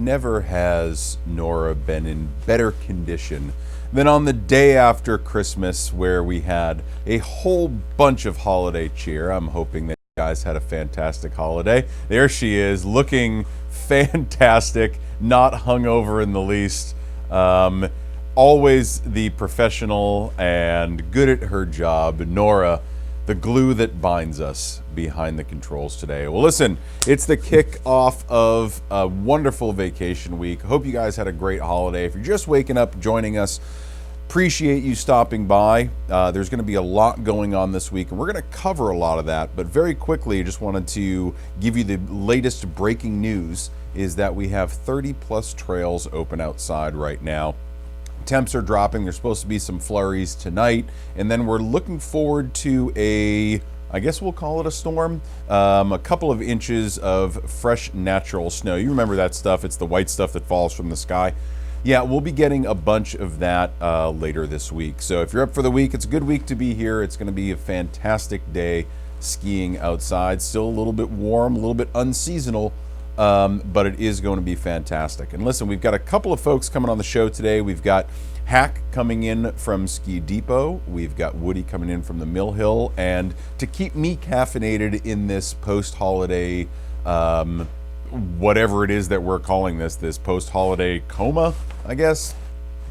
never has Nora been in better condition than on the day after Christmas, where we had a whole bunch of holiday cheer. I'm hoping that you guys had a fantastic holiday. There she is, looking fantastic, not hungover in the least. Always the professional and good at her job, Nora, the glue that binds us behind the controls today. Well, listen, it's the kickoff of a wonderful vacation week. Hope you guys had a great holiday. If you're just waking up, joining us, appreciate you stopping by. There's going to be a lot going on this week, and we're going to cover a lot of that. But very quickly, I just wanted to give you the latest breaking news is that we have 30 plus trails open outside right now. Temps are dropping. There's supposed to be some flurries tonight, and then we're looking forward to I guess we'll call it a storm, a couple of inches of fresh natural snow. You remember that stuff? It's the white stuff that falls from the sky. Yeah, we'll be getting a bunch of that later this week. So if you're up for the week, it's a good week to be here. It's going to be a fantastic day skiing outside. Still a little bit warm, a little bit unseasonal, but it is going to be fantastic. And listen, we've got a couple of folks coming on the show today. We've got Hack coming in from Ski Depot. We've got Woody coming in from the Mill Hill. And to keep me caffeinated in this post-holiday, whatever it is that we're calling this post-holiday coma, I guess,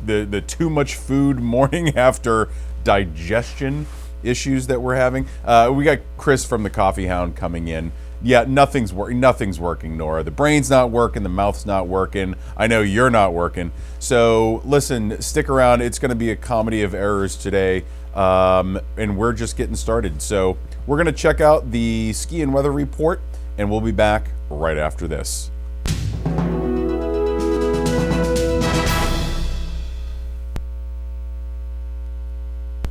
the too much food morning after digestion issues that we're having. We got Chris from the Coffee Hound coming in. Yeah, nothing's working, Nora. The brain's not working, the mouth's not working. I know you're not working. So listen, stick around. It's going to be a comedy of errors today, and we're just getting started. So we're going to check out the ski and weather report, and we'll be back right after this.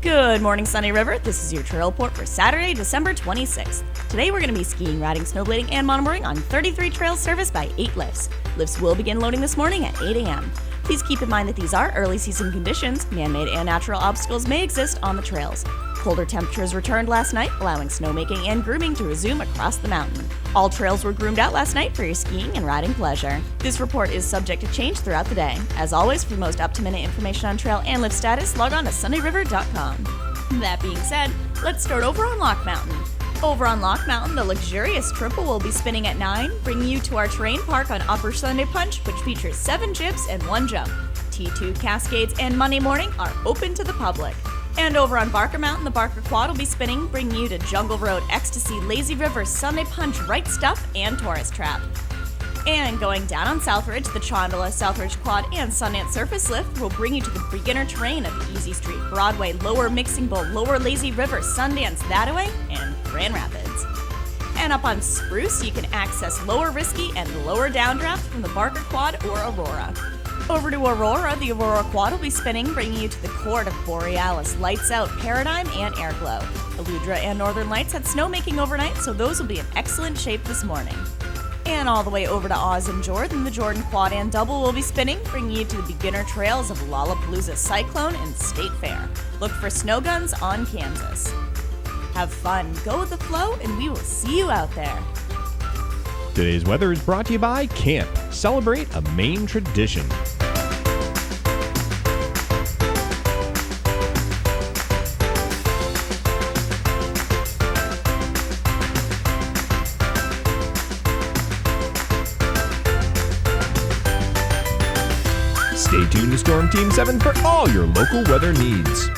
Good morning, Sunny River. This is your trail report for Saturday, December 26th. Today we're going to be skiing, riding, snowblading, and monoboarding on 33 trails serviced by 8 lifts. Lifts will begin loading this morning at 8 a.m. Please keep in mind that these are early season conditions. Man-made and natural obstacles may exist on the trails. Colder temperatures returned last night, allowing snowmaking and grooming to resume across the mountain. All trails were groomed out last night for your skiing and riding pleasure. This report is subject to change throughout the day. As always, for the most up-to-minute information on trail and lift status, log on to sunnyriver.com. That being said, let's start over on Lock Mountain. Over on Lock Mountain, the luxurious triple will be spinning at 9, bringing you to our terrain park on Upper Sunday Punch, which features 7 chips and 1 jump. T2, Cascades, and Monday Morning are open to the public. And over on Barker Mountain, the Barker Quad will be spinning, bringing you to Jungle Road, Ecstasy, Lazy River, Sunday Punch, Right Stuff, and Tourist Trap. And going down on Southridge, the Chondola, Southridge Quad, and Sundance Surface Lift will bring you to the beginner terrain of Easy Street, Broadway, Lower Mixing Bowl, Lower Lazy River, Sundance, Thataway, and Grand Rapids. And up on Spruce, you can access Lower Risky and Lower Downdraft from the Barker Quad or Aurora. Over to Aurora, the Aurora Quad will be spinning, bringing you to the court of Borealis, Lights Out, Paradigm, and Airglow. Aludra and Northern Lights had snowmaking overnight, so those will be in excellent shape this morning. And all the way over to Oz and Jordan, the Jordan Quad and Double will be spinning, bringing you to the beginner trails of Lollapalooza Cyclone and State Fair. Look for snow guns on Kansas. Have fun, go with the flow, and we will see you out there. Today's weather is brought to you by Camp. Celebrate a Maine tradition. Stay tuned to Storm Team 7 for all your local weather needs.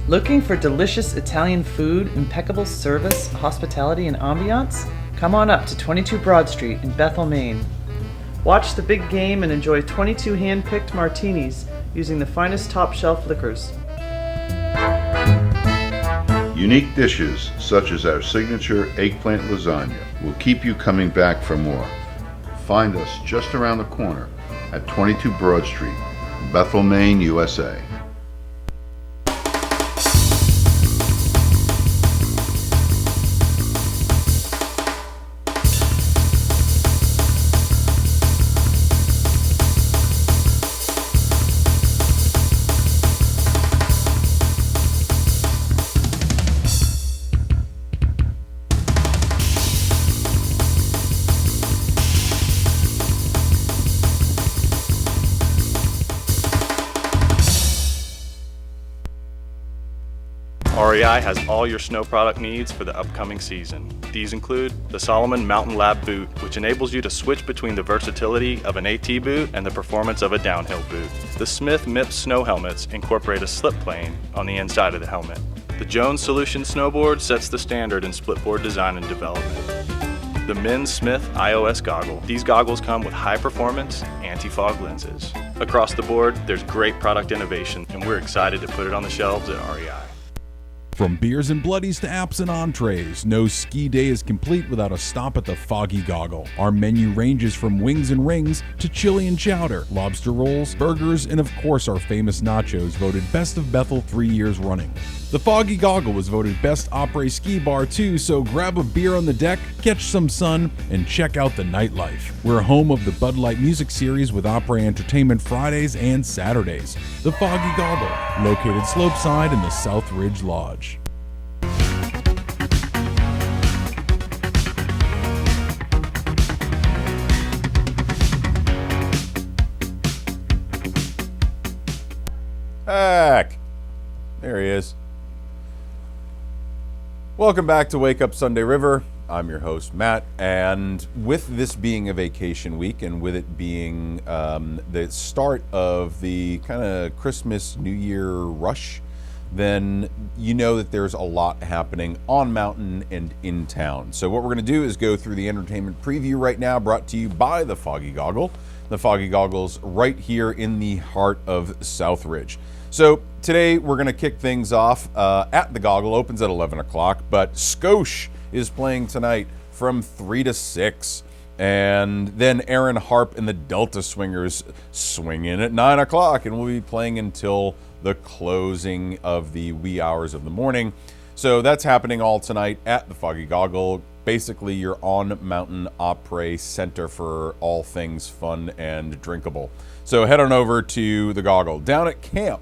Looking for delicious Italian food, impeccable service, hospitality, and ambiance? Come on up to 22 Broad Street in Bethel, Maine. Watch the big game and enjoy 22 hand-picked martinis using the finest top-shelf liquors. Unique dishes such as our signature eggplant lasagna will keep you coming back for more. Find us just around the corner at 22 Broad Street, Bethel, Maine, USA. REI has all your snow product needs for the upcoming season. These include the Solomon Mountain Lab boot, which enables you to switch between the versatility of an AT boot and the performance of a downhill boot. The Smith MIPS snow helmets incorporate a slip plane on the inside of the helmet. The Jones Solution snowboard sets the standard in splitboard design and development. The Men's Smith iOS goggle. These goggles come with high-performance, anti-fog lenses. Across the board, there's great product innovation, and we're excited to put it on the shelves at REI. From beers and bloodies to apps and entrees, no ski day is complete without a stop at the Foggy Goggle. Our menu ranges from wings and rings to chili and chowder, lobster rolls, burgers, and of course our famous nachos, voted Best of Bethel 3 years running. The Foggy Goggle was voted Best Opry Ski Bar too, so grab a beer on the deck, catch some sun, and check out the nightlife. We're home of the Bud Light Music Series with Opry Entertainment Fridays and Saturdays. The Foggy Goggle, located slopeside in the South Ridge Lodge. Heck, there he is. Welcome back to Wake Up Sunday River. I'm your host, Matt, and with this being a vacation week and with it being the start of the kind of Christmas, New Year rush, then you know that there's a lot happening on mountain and in town. So what we're going to do is go through the entertainment preview right now, brought to you by the Foggy Goggle. The Foggy Goggle's right here in the heart of Southridge. So today we're going to kick things off at the Goggle. Opens at 11 o'clock, but Skosh is playing tonight from 3 to 6. And then Aaron Harp and the Delta Swingers swing in at 9 o'clock, and we'll be playing until the closing of the wee hours of the morning. So that's happening all tonight at the Foggy Goggle. Basically your on-mountain opera center for all things fun and drinkable. So head on over to the Goggle. Down at camp,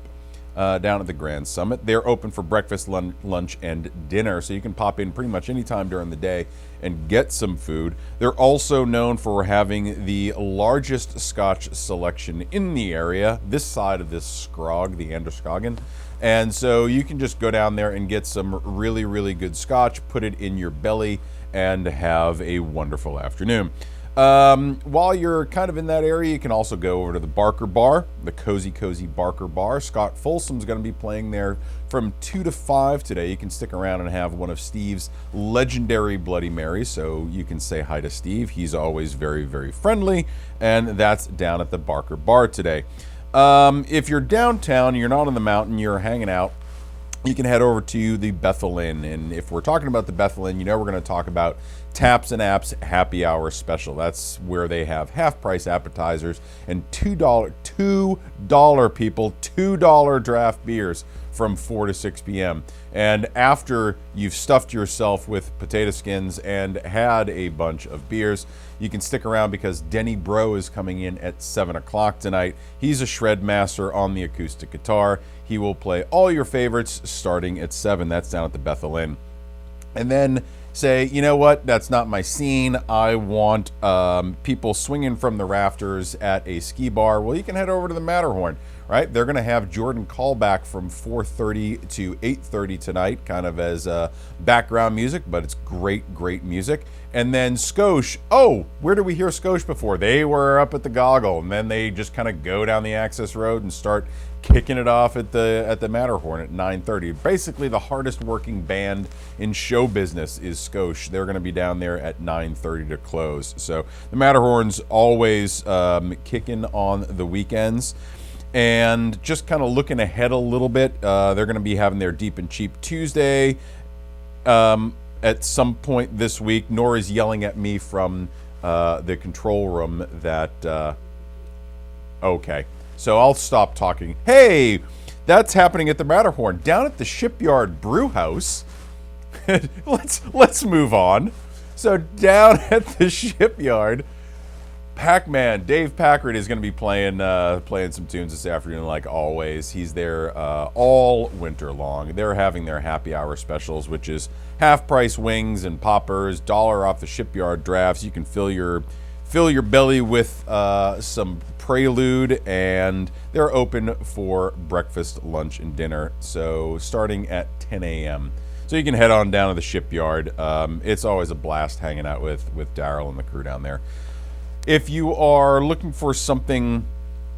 down at the Grand Summit, they're open for breakfast, lunch, and dinner. So you can pop in pretty much any time during the day and get some food. They're also known for having the largest Scotch selection in the area, this side of this scrog, the Androscoggin. And so you can just go down there and get some really, really good Scotch, put it in your belly, and have a wonderful afternoon. While you're kind of in that area, you can also go over to the Barker Bar, the Cozy Barker Bar. Scott Folsom's going to be playing there from 2 to 5 today. You can stick around and have one of Steve's legendary Bloody Marys, so you can say hi to Steve. He's always very, very friendly, and that's down at the Barker Bar today. If you're downtown, you're not on the mountain, you're hanging out, you can head over to the Bethel Inn. And if we're talking about the Bethel Inn, you know we're going to talk about Taps and Apps Happy Hour Special. That's where they have half-price appetizers and $2 people, $2 draft beers from 4 to 6 p.m. And after you've stuffed yourself with potato skins and had a bunch of beers, you can stick around because Denny Bro is coming in at 7 o'clock tonight. He's a shred master on the acoustic guitar. He will play all your favorites starting at 7. That's down at the Bethel Inn. And then say, you know what, that's not my scene. I want people swinging from the rafters at a ski bar. Well, you can head over to the Matterhorn, right? They're going to have Jordan Callback from 4:30 to 8:30 tonight, kind of as background music, but it's great, great music. And then Skosh, oh, where did we hear Skosh before? They were up at the Goggle, and then they just kind of go down the access road and start kicking it off at the Matterhorn at 9:30. Basically, the hardest working band in show business is Skosh. They're going to be down there at 9:30 to close. So the Matterhorn's always kicking on the weekends. And just kind of looking ahead a little bit, they're going to be having their Deep and Cheap Tuesday at some point this week. Nora's yelling at me from the control room that, okay. So I'll stop talking. Hey, that's happening at the Matterhorn. Down at the Shipyard Brew House. let's move on. So down at the Shipyard, Pac-Man, Dave Packard is going to be playing some tunes this afternoon like always. He's there all winter long. They're having their happy hour specials, which is half-price wings and poppers, $1 off the Shipyard drafts. You can fill your fill your belly with some Prelude, and they're open for breakfast, lunch, and dinner. So starting at 10 a.m. So you can head on down to the shipyard. It's always a blast hanging out with Daryl and the crew down there. If you are looking for something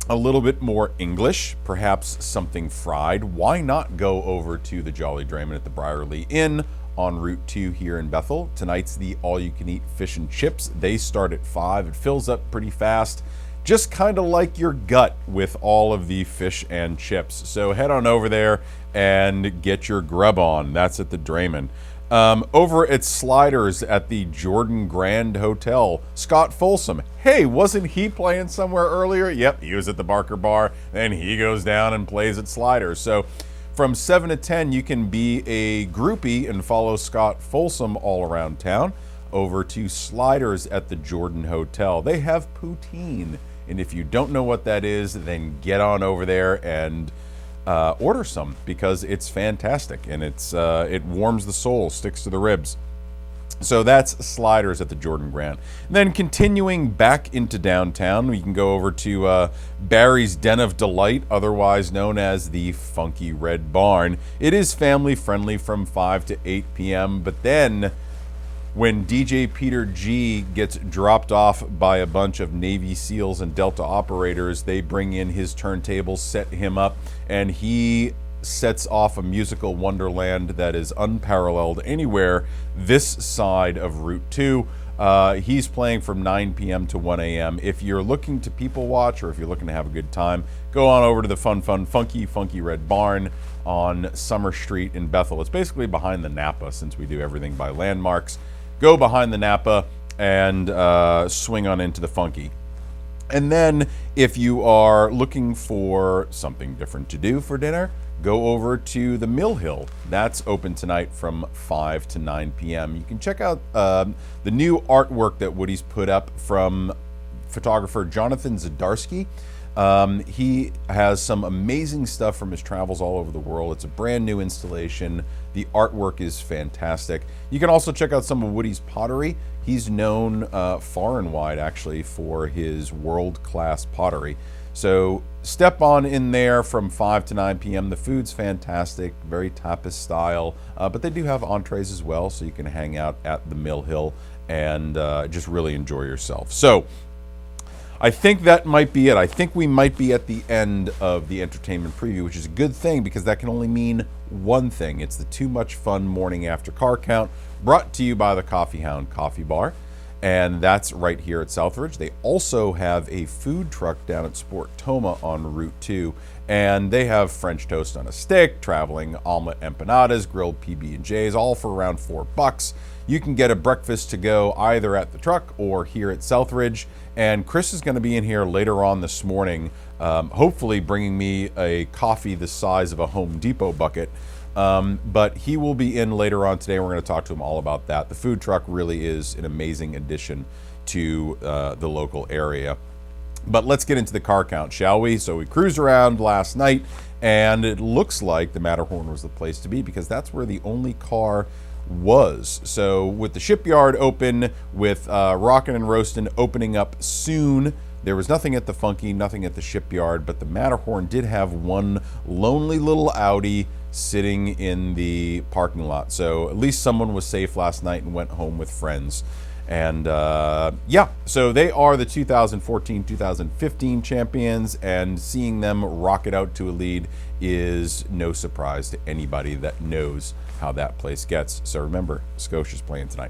a little bit more English, perhaps something fried, why not go over to the Jolly Drayman at the Briarly Inn on Route 2 here in Bethel. Tonight's the all-you-can-eat fish and chips. They start at 5. It fills up pretty fast, just kind of like your gut with all of the fish and chips. So head on over there and get your grub on. That's at the Drayman. Over at Sliders at the Jordan Grand Hotel, Scott Folsom. Hey, wasn't he playing somewhere earlier? Yep, he was at the Barker Bar. Then he goes down and plays at Sliders. So from 7 to 10, you can be a groupie and follow Scott Folsom all around town over to Sliders at the Jordan Hotel. They have poutine. And if you don't know what that is, then get on over there and order some, because it's fantastic and it warms the soul, sticks to the ribs. So that's Sliders at the Jordan Grand. And then continuing back into downtown, we can go over to Barry's Den of Delight, otherwise known as the Funky Red Barn. It is family friendly from 5 to 8 p.m. But then when DJ Peter G gets dropped off by a bunch of Navy SEALs and Delta operators, they bring in his turntables, set him up, and he sets off a musical wonderland that is unparalleled anywhere this side of Route 2. He's playing from 9 p.m. to 1 a.m. If you're looking to people watch, or if you're looking to have a good time, go on over to the Funky Red Barn on Summer Street in Bethel. It's basically behind the Napa, since we do everything by landmarks. Go behind the Napa and swing on into the Funky. And then if you are looking for something different to do for dinner, go over to the Mill Hill. That's open tonight from 5 to 9 p.m. You can check out the new artwork that Woody's put up from photographer Jonathan Zdarsky. He has some amazing stuff from his travels all over the world. It's a brand new installation. The artwork is fantastic. You can also check out some of Woody's pottery. He's known far and wide, actually, for his world-class pottery. So step on in there from 5 to 9 p.m. The food's fantastic, very tapas style, but they do have entrees as well, so you can hang out at the Mill Hill and just really enjoy yourself. So I think that might be it. I think we might be at the end of the entertainment preview, which is a good thing, because that can only mean one thing. It's the Too Much Fun Morning After Car Count, brought to you by the Coffee Hound Coffee Bar, and that's right here at Southridge. They also have a food truck down at Sport Toma on Route 2, and they have French toast on a stick, traveling omelet empanadas, grilled PB&Js, all for around $4. You can get a breakfast to go either at the truck or here at Southridge. And Chris is going to be in here later on this morning, hopefully bringing me a coffee the size of a Home Depot bucket. But he will be in later on today. We're going to talk to him all about that. The food truck really is an amazing addition to the local area. But let's get into the car count, shall we? So we cruised around last night, and it looks like the Matterhorn was the place to be, because that's where the only car was. So with the shipyard open, with Rockin' and Roastin' opening up soon, there was nothing at the Funky, nothing at the shipyard, but the Matterhorn did have one lonely little Audi sitting in the parking lot. So at least someone was safe last night and went home with friends. And yeah, so they are the 2014-2015 champions, and seeing them rocket out to a lead is no surprise to anybody that knows how that place gets. So remember, Scotia's playing tonight.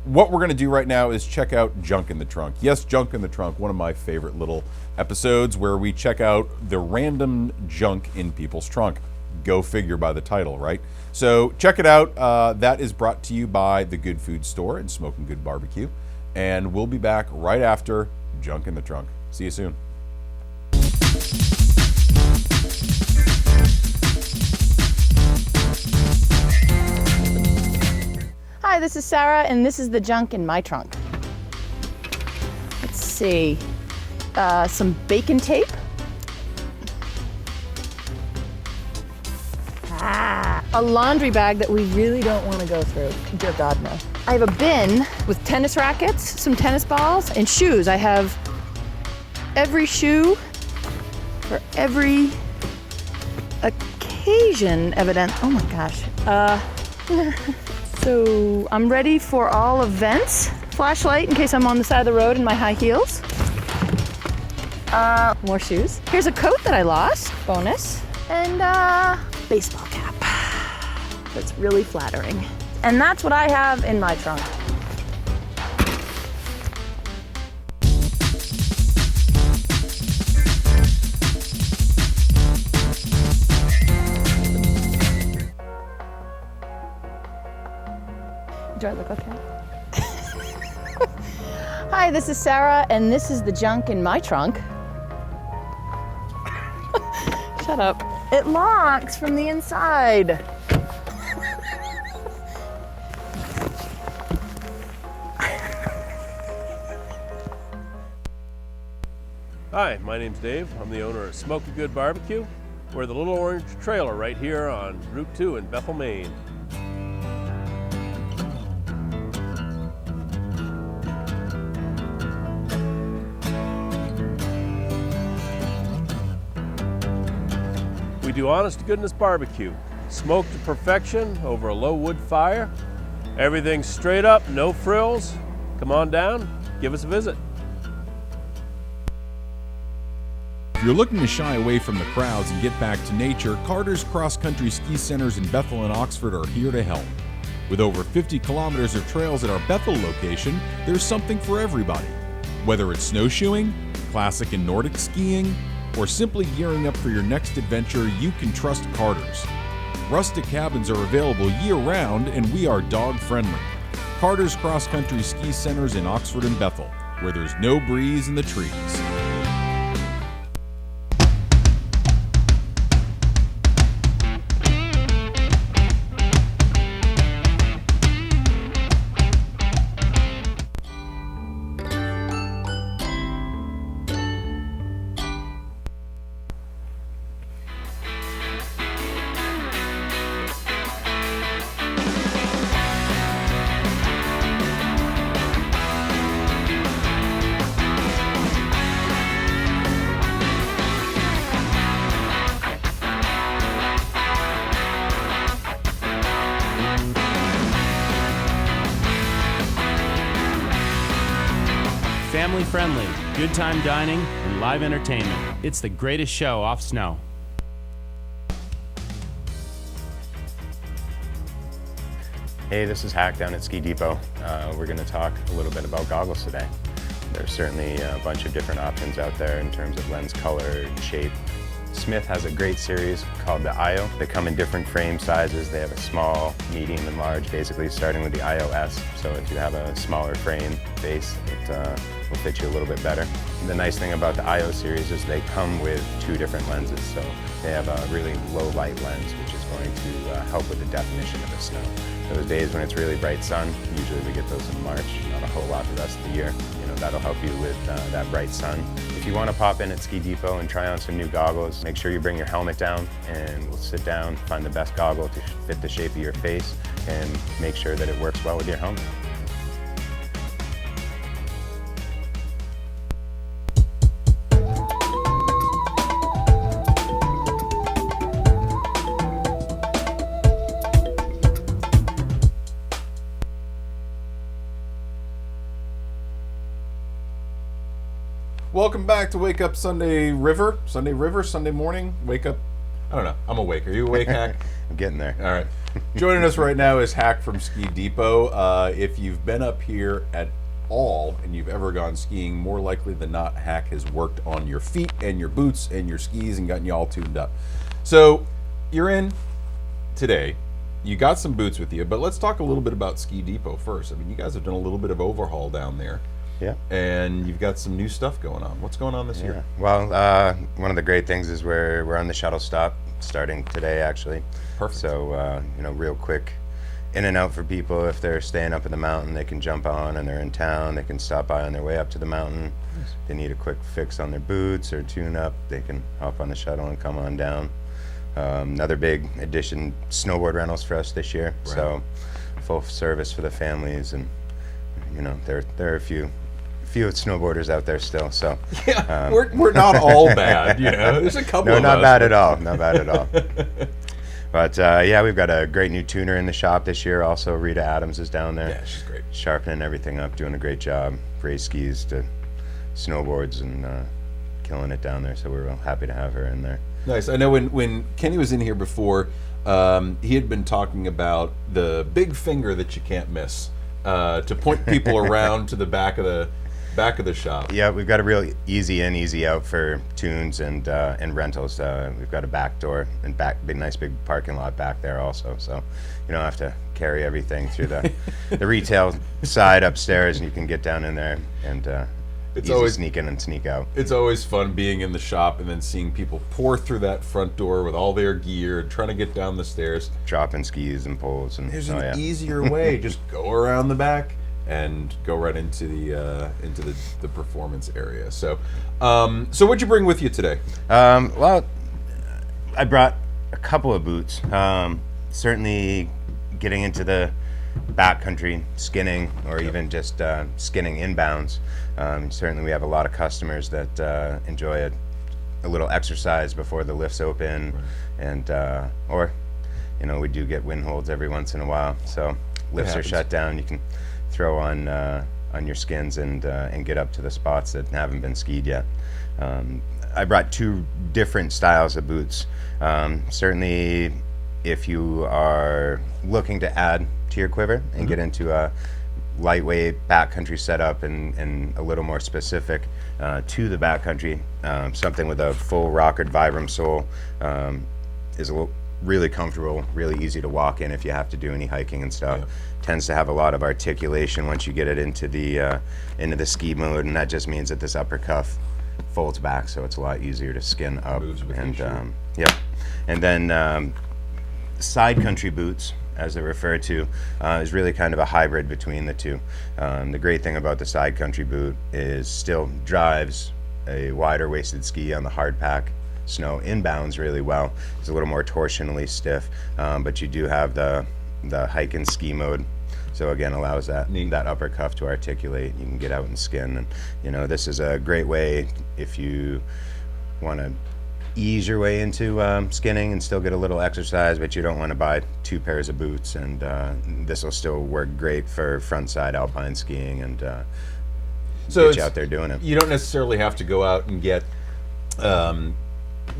What we're going to do right now is check out Junk in the Trunk. Yes, Junk in the Trunk, one of my favorite little episodes where we check out the random junk in people's trunk. Go figure by the title, right? So check it out. That is brought to you by the Good Food Store and Smoking Good Barbecue. And we'll be back right after Junk in the Trunk. See you soon. Hi, this is Sarah, and this is the junk in my trunk. Let's see, some bacon tape. A laundry bag that we really don't want to go through. Dear God, no. I have a bin with tennis rackets, some tennis balls, and shoes. I have every shoe for every occasion, evident. Oh my gosh. So I'm ready for all events. Flashlight in case I'm on the side of the road in my high heels. More shoes. Here's a coat that I lost, bonus. And baseball cap. That's really flattering. And that's what I have in my trunk. Do I look okay? Hi, this is Sarah, and this is the junk in my trunk. Shut up. It locks from the inside. Hi, my name's Dave. I'm the owner of Smoky Good Barbecue. We're the Little Orange Trailer right here on Route 2 in Bethel, Maine. We do honest to goodness barbecue. Smoked to perfection over a low wood fire. Everything's straight up, no frills. Come on down, give us a visit. If you're looking to shy away from the crowds and get back to nature, Carter's Cross Country Ski Centers in Bethel and Oxford are here to help. With over 50 kilometers of trails at our Bethel location, there's something for everybody. Whether it's snowshoeing, classic and Nordic skiing, or simply gearing up for your next adventure, you can trust Carter's. Rustic cabins are available year-round, and we are dog-friendly. Carter's Cross Country Ski Centers in Oxford and Bethel, where there's no breeze in the trees. Family friendly, good time dining, and live entertainment. It's the greatest show off snow. Hey, this is Hack down at Ski Depot. We're going to talk a little bit about goggles today. There's certainly a bunch of different options out there in terms of lens color and shape. Smith has a great series called the IO. They come in different frame sizes. They have a small, medium, and large, basically starting with the IOS. So if you have a smaller frame base, it will fit you a little bit better. The nice thing about the IO series is they come with two different lenses. So they have a really low light lens, which is going to help with the definition of the snow. Those days when it's really bright sun, usually we get those in March, not a whole lot the rest of the year. That'll help you with that bright sun. If you want to pop in at Ski Depot and try on some new goggles, make sure you bring your helmet down and we'll sit down, find the best goggle to fit the shape of your face and make sure that it works well with your helmet. Welcome back to Wake Up Sunday River, Sunday morning, wake up. I don't know, I'm awake. Are you awake, Hack? I'm getting there. All right. Joining us right now is Hack from Ski Depot. If you've been up here at all and you've ever gone skiing, more likely than not, Hack has worked on your feet and your boots and your skis and gotten you all tuned up. So you're in today. You got some boots with you, but let's talk a little bit about Ski Depot first. I mean, you guys have done a little bit of overhaul down there. Yeah. And you've got some new stuff going on. What's going on this year? Well, one of the great things is we're on the shuttle stop starting today, actually. Perfect. So, real quick in and out for people. If they're staying up in the mountain, they can jump on, and they're in town, they can stop by on their way up to the mountain. Nice. If they need a quick fix on their boots or tune up, they can hop on the shuttle and come on down. Another big addition, snowboard rentals for us this year. Right. So full service for the families, and you know, there are a few snowboarders out there still. So yeah, we're not all bad, you know. There's a couple. No, of not us. bad at all. Not bad at all. But yeah, we've got a great new tuner in the shop this year. Also, Rita Adams is down there. Yeah, she's great. Sharpening everything up, doing a great job. Race skis to snowboards, and killing it down there. So we're real happy to have her in there. Nice. I know when Kenny was in here before, he had been talking about the big finger that you can't miss, to point people around to the back of the shop. Yeah, we've got a real easy in, easy out for tunes and rentals. We've got a back door and nice big parking lot back there also. So you don't have to carry everything through the retail side upstairs, and you can get down in there and It's easy always sneak in and sneak out. It's always fun being in the shop and then seeing people pour through that front door with all their gear and trying to get down the stairs. Dropping skis and poles. And there's an easier way. Just go around the back and go right into the performance area. So, so what'd you bring with you today? Well, I brought a couple of boots. Certainly getting into the backcountry skinning, or even just skinning inbounds. Certainly we have a lot of customers that enjoy a little exercise before the lifts open, and or you know, we do get wind holds every once in a while. So lifts are shut down, you can throw on your skins and get up to the spots that haven't been skied yet. I brought two different styles of boots. Certainly if you are looking to add to your quiver and get into a lightweight backcountry setup and a little more specific to the backcountry, something with a full rockered Vibram sole is really comfortable, really easy to walk in if you have to do any hiking and stuff. Tends to have a lot of articulation once you get it into the ski mode, and that just means that this upper cuff folds back, so it's a lot easier to skin up. And yep. And then side country boots, as they're referred to, is really kind of a hybrid between the two. The great thing about the side country boot is still drives a wider waisted ski on the hard pack snow inbounds really well. It's a little more torsionally stiff, but you do have the hike and ski mode. So again, allows that upper cuff to articulate. You can get out and skin, and you know, this is a great way if you want to ease your way into skinning and still get a little exercise, but you don't want to buy two pairs of boots. And this will still work great for frontside alpine skiing and so get you out there doing it. You don't necessarily have to go out and get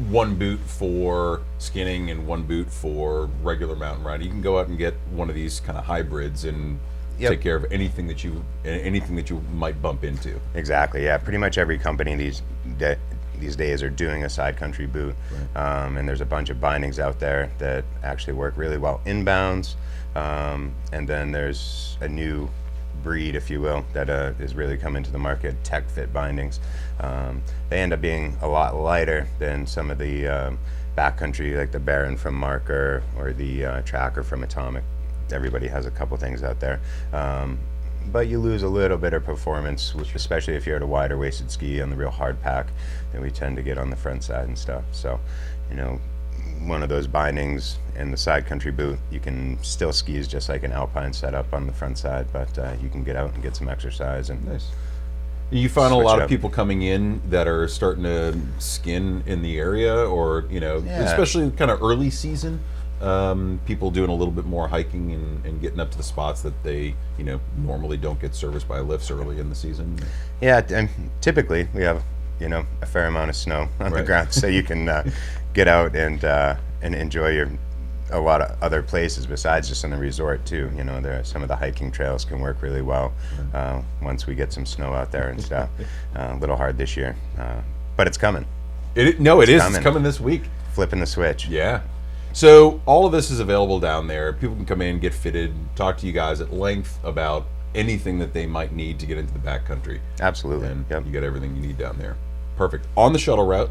one boot for skinning and one boot for regular mountain riding. You can go out and get one of these kind of hybrids and take care of anything that you might bump into. Exactly. Yeah. Pretty much every company these days are doing a side country boot, and there's a bunch of bindings out there that actually work really well inbounds, and then there's a new breed, if you will, that is really coming to the market, tech fit bindings. They end up being a lot lighter than some of the backcountry, like the Baron from Marker or the Tracker from Atomic. Everybody has a couple things out there, but you lose a little bit of performance, especially if you're at a wider waisted ski on the real hard pack that we tend to get on the front side and stuff. So, you know, one of those bindings and the side country boot, you can still skis just like an alpine setup on the front side, but you can get out and get some exercise. And nice. You find a lot of people coming in that are starting to skin in the area, or you know, especially kind of early season. People doing a little bit more hiking and getting up to the spots that they, you know, normally don't get serviced by lifts early in the season. Yeah, and typically we have, you know, a fair amount of snow on the ground, so you can get out and enjoy a lot of other places besides just in the resort too. You know, some of the hiking trails can work really well once we get some snow out there and stuff. A little hard this year, but it's coming. It's coming this week. Flipping the switch. Yeah. So all of this is available down there. People can come in, get fitted, talk to you guys at length about anything that they might need to get into the backcountry. Absolutely. And you get everything you need down there. Perfect. On the shuttle route,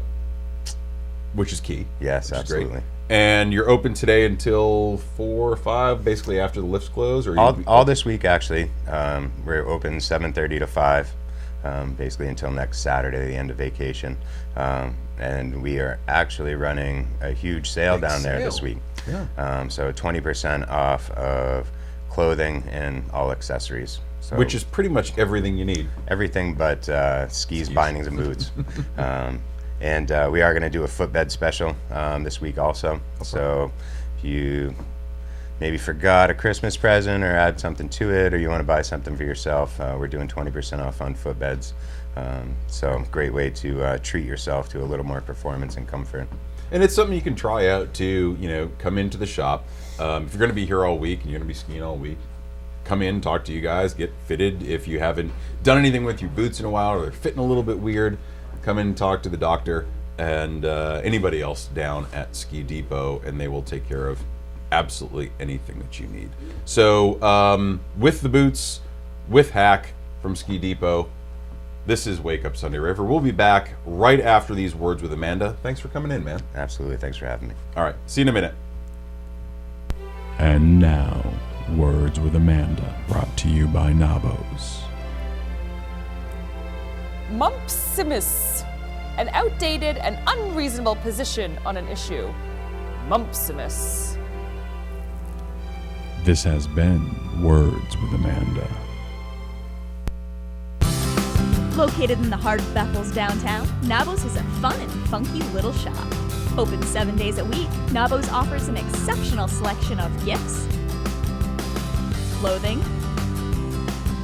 which is key. Yes, absolutely. Great. And you're open today until 4 or 5, basically after the lifts close? Or all this week, actually. We're open 7:30 to 5, basically until next Saturday, the end of vacation. And we are actually running a huge sale down there this week. Yeah. So 20% off of clothing, and all accessories. So Which is pretty much everything you need. everything but skis, bindings, and boots. And we are going to do a footbed special this week also. So if you maybe forgot a Christmas present or add something to it, or you want to buy something for yourself, we're doing 20% off on footbeds. So great way to treat yourself to a little more performance and comfort. And it's something you can try out to, come into the shop. If you're going to be here all week and you're going to be skiing all week, come in, talk to you guys, get fitted. If you haven't done anything with your boots in a while or they're fitting a little bit weird, come in and talk to the doctor and anybody else down at Ski Depot, and they will take care of absolutely anything that you need. So with the boots, with Hack from Ski Depot, this is Wake Up Sunday River. We'll be back right after these words with Amanda. Thanks for coming in, man. Absolutely. Thanks for having me. All right. See you in a minute. And now, Words with Amanda, brought to you by Nabos. Mumpsimus, an outdated and unreasonable position on an issue. Mumpsimus. This has been Words with Amanda. Located in the heart of Bethel's downtown, Nabos is a fun and funky little shop. Open 7 days a week, Nabos offers an exceptional selection of gifts, clothing,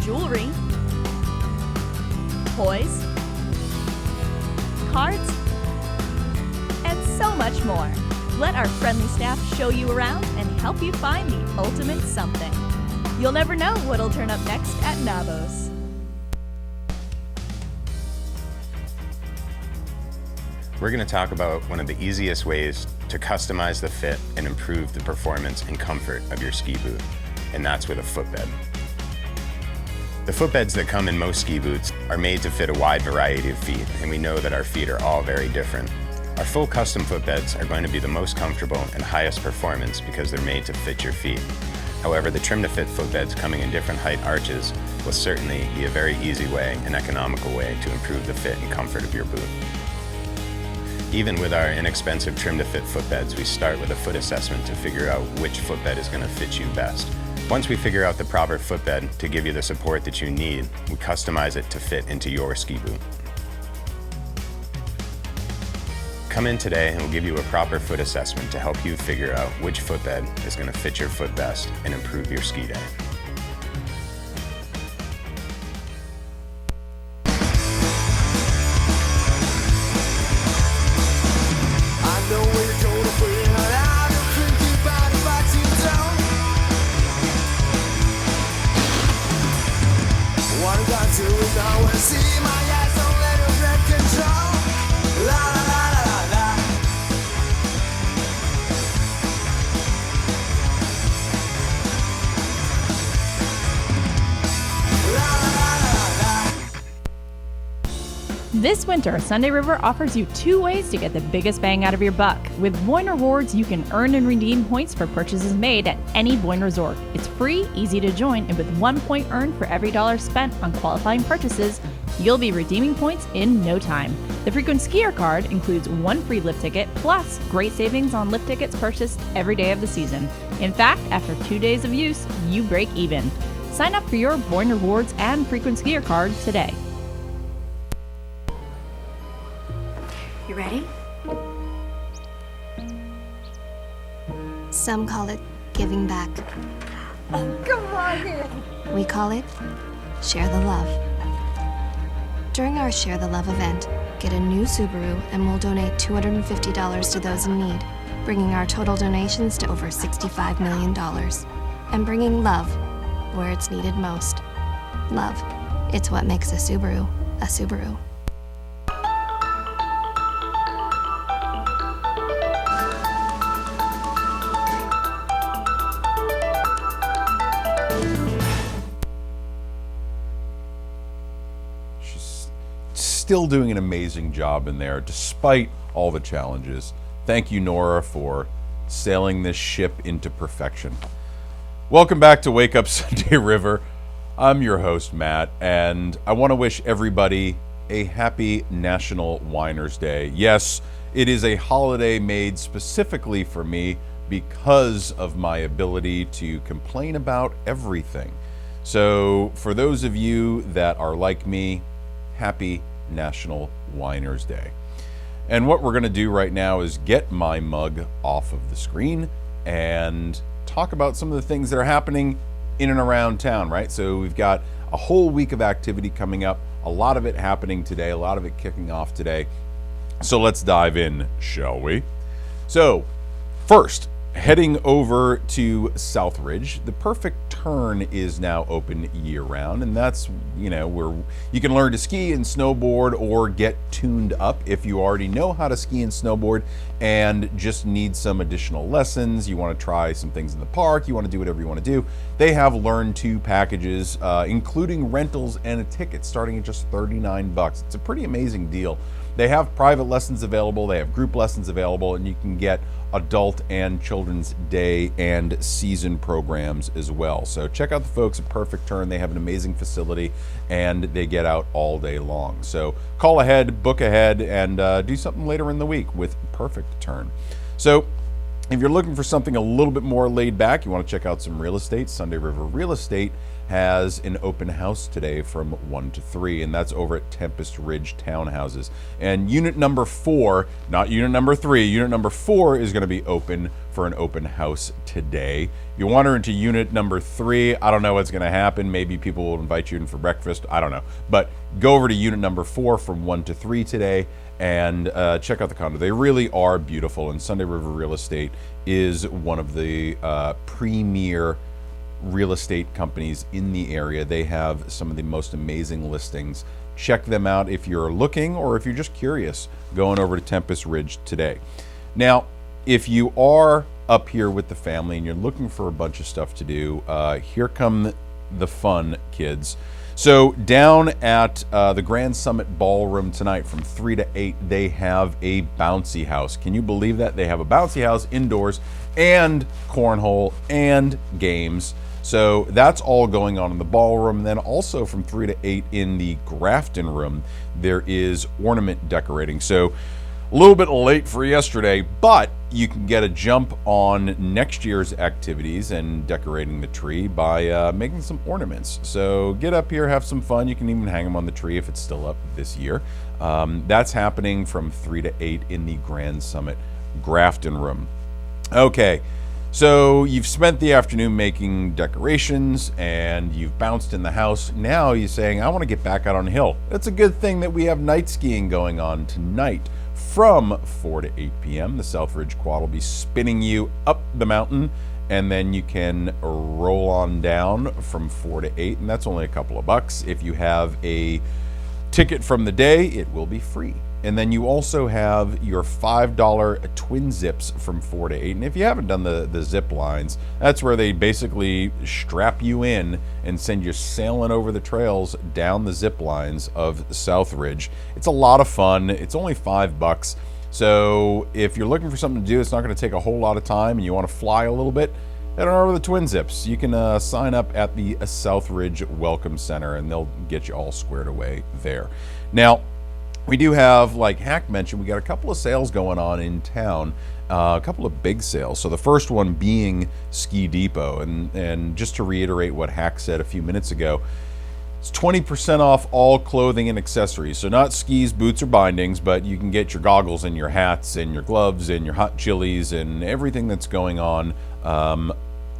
jewelry, toys, cards, and so much more. Let our friendly staff show you around and help you find the ultimate something. You'll never know what'll turn up next at Nabos. We're going to talk about one of the easiest ways to customize the fit and improve the performance and comfort of your ski boot, and that's with a footbed. The footbeds that come in most ski boots are made to fit a wide variety of feet, and we know that our feet are all very different. Our full custom footbeds are going to be the most comfortable and highest performance because they're made to fit your feet. However, the trim-to-fit footbeds coming in different height arches will certainly be a very easy way and economical way to improve the fit and comfort of your boot. Even with our inexpensive trim-to-fit footbeds, we start with a foot assessment to figure out which footbed is going to fit you best. Once we figure out the proper footbed to give you the support that you need, we customize it to fit into your ski boot. Come in today and we'll give you a proper foot assessment to help you figure out which footbed is going to fit your foot best and improve your ski day. This winter, Sunday River offers you 2 ways to get the biggest bang out of your buck. With Boyne Rewards, you can earn and redeem points for purchases made at any Boyne resort. It's free, easy to join, and with 1 point earned for every dollar spent on qualifying purchases, you'll be redeeming points in no time. The Frequent Skier card includes 1 free lift ticket, plus great savings on lift tickets purchased every day of the season. In fact, after 2 days of use, you break even. Sign up for your Boyne Rewards and Frequent Skier card today. You ready? Some call it giving back. Oh, come on! We call it Share the Love. During our Share the Love event, get a new Subaru and we'll donate $250 to those in need, bringing our total donations to over $65 million. And bringing love where it's needed most. Love. It's what makes a Subaru a Subaru. Still doing an amazing job in there despite all the challenges. Thank you, Nora, for sailing this ship into perfection. Welcome back to Wake Up Sunday River. I'm your host, Matt, and I want to wish everybody a happy National Winers Day. Yes, it is a holiday made specifically for me because of my ability to complain about everything. So for those of you that are like me, happy National Whiners Day. And what we're going to do right now is get my mug off of the screen and talk about some of the things that are happening in and around town, right? So we've got a whole week of activity coming up, a lot of it happening today, a lot of it kicking off today. So let's dive in, shall we? So first, heading over to Southridge, the Perfect Turn is now open year-round, and that's, where you can learn to ski and snowboard or get tuned up if you already know how to ski and snowboard and just need some additional lessons. You want to try some things in the park, you want to do whatever you want to do. They have Learn To packages, including rentals and a ticket, starting at just $39. It's a pretty amazing deal. They have private lessons available, they have group lessons available, and you can get adult and children's day and season programs as well. So check out the folks at Perfect Turn. They have an amazing facility and they get out all day long. So call ahead, book ahead, and do something later in the week with Perfect Turn. So if you're looking for something a little bit more laid back, you want to check out some real estate, Sunday River Real Estate has an open house today from 1 to 3, and that's over at Tempest Ridge Townhouses. And unit number 4, not unit number 3, unit number 4 is going to be open for an open house today. You wander into unit number 3, I don't know what's going to happen. Maybe people will invite you in for breakfast, I don't know. But go over to unit number 4 from 1 to 3 today and check out the condo. They really are beautiful, and Sunday River Real Estate is one of the premier real estate companies in the area. They have some of the most amazing listings. Check them out if you're looking or if you're just curious, going over to Tempest Ridge today. Now, if you are up here with the family and you're looking for a bunch of stuff to do, here come the fun, kids. So down at the Grand Summit Ballroom tonight from 3 to 8, they have a bouncy house. Can you believe that? They have a bouncy house indoors and cornhole and games. So that's all going on in the ballroom. Then also from 3 to 8 in the Grafton room, there is ornament decorating. So a little bit late for yesterday, but you can get a jump on next year's activities and decorating the tree by making some ornaments. So get up here, have some fun. You can even hang them on the tree if it's still up this year. That's happening from 3 to 8 in the Grand Summit Grafton room. Okay. So you've spent the afternoon making decorations and you've bounced in the house. Now you're saying, I want to get back out on the hill. It's a good thing that we have night skiing going on tonight from 4 to 8 p.m. The Southridge Quad will be spinning you up the mountain, and then you can roll on down from 4 to 8, and that's only a couple of bucks. If you have a ticket from the day, it will be free. And then you also have your $5 twin zips from 4 to 8. And if you haven't done the zip lines, that's where they basically strap you in and send you sailing over the trails down the zip lines of Southridge. It's a lot of fun. It's only $5. So if you're looking for something to do, it's not going to take a whole lot of time and you want to fly a little bit, head on over to the Twin Zips. You can sign up at the Southridge Welcome Center and they'll get you all squared away there. Now, we do have, like Hack mentioned, we got a couple of sales going on in town, a couple of big sales. So the first one being Ski Depot. And just to reiterate what Hack said a few minutes ago, it's 20% off all clothing and accessories. So not skis, boots, or bindings, but you can get your goggles and your hats and your gloves and your hot chilies and everything that's going on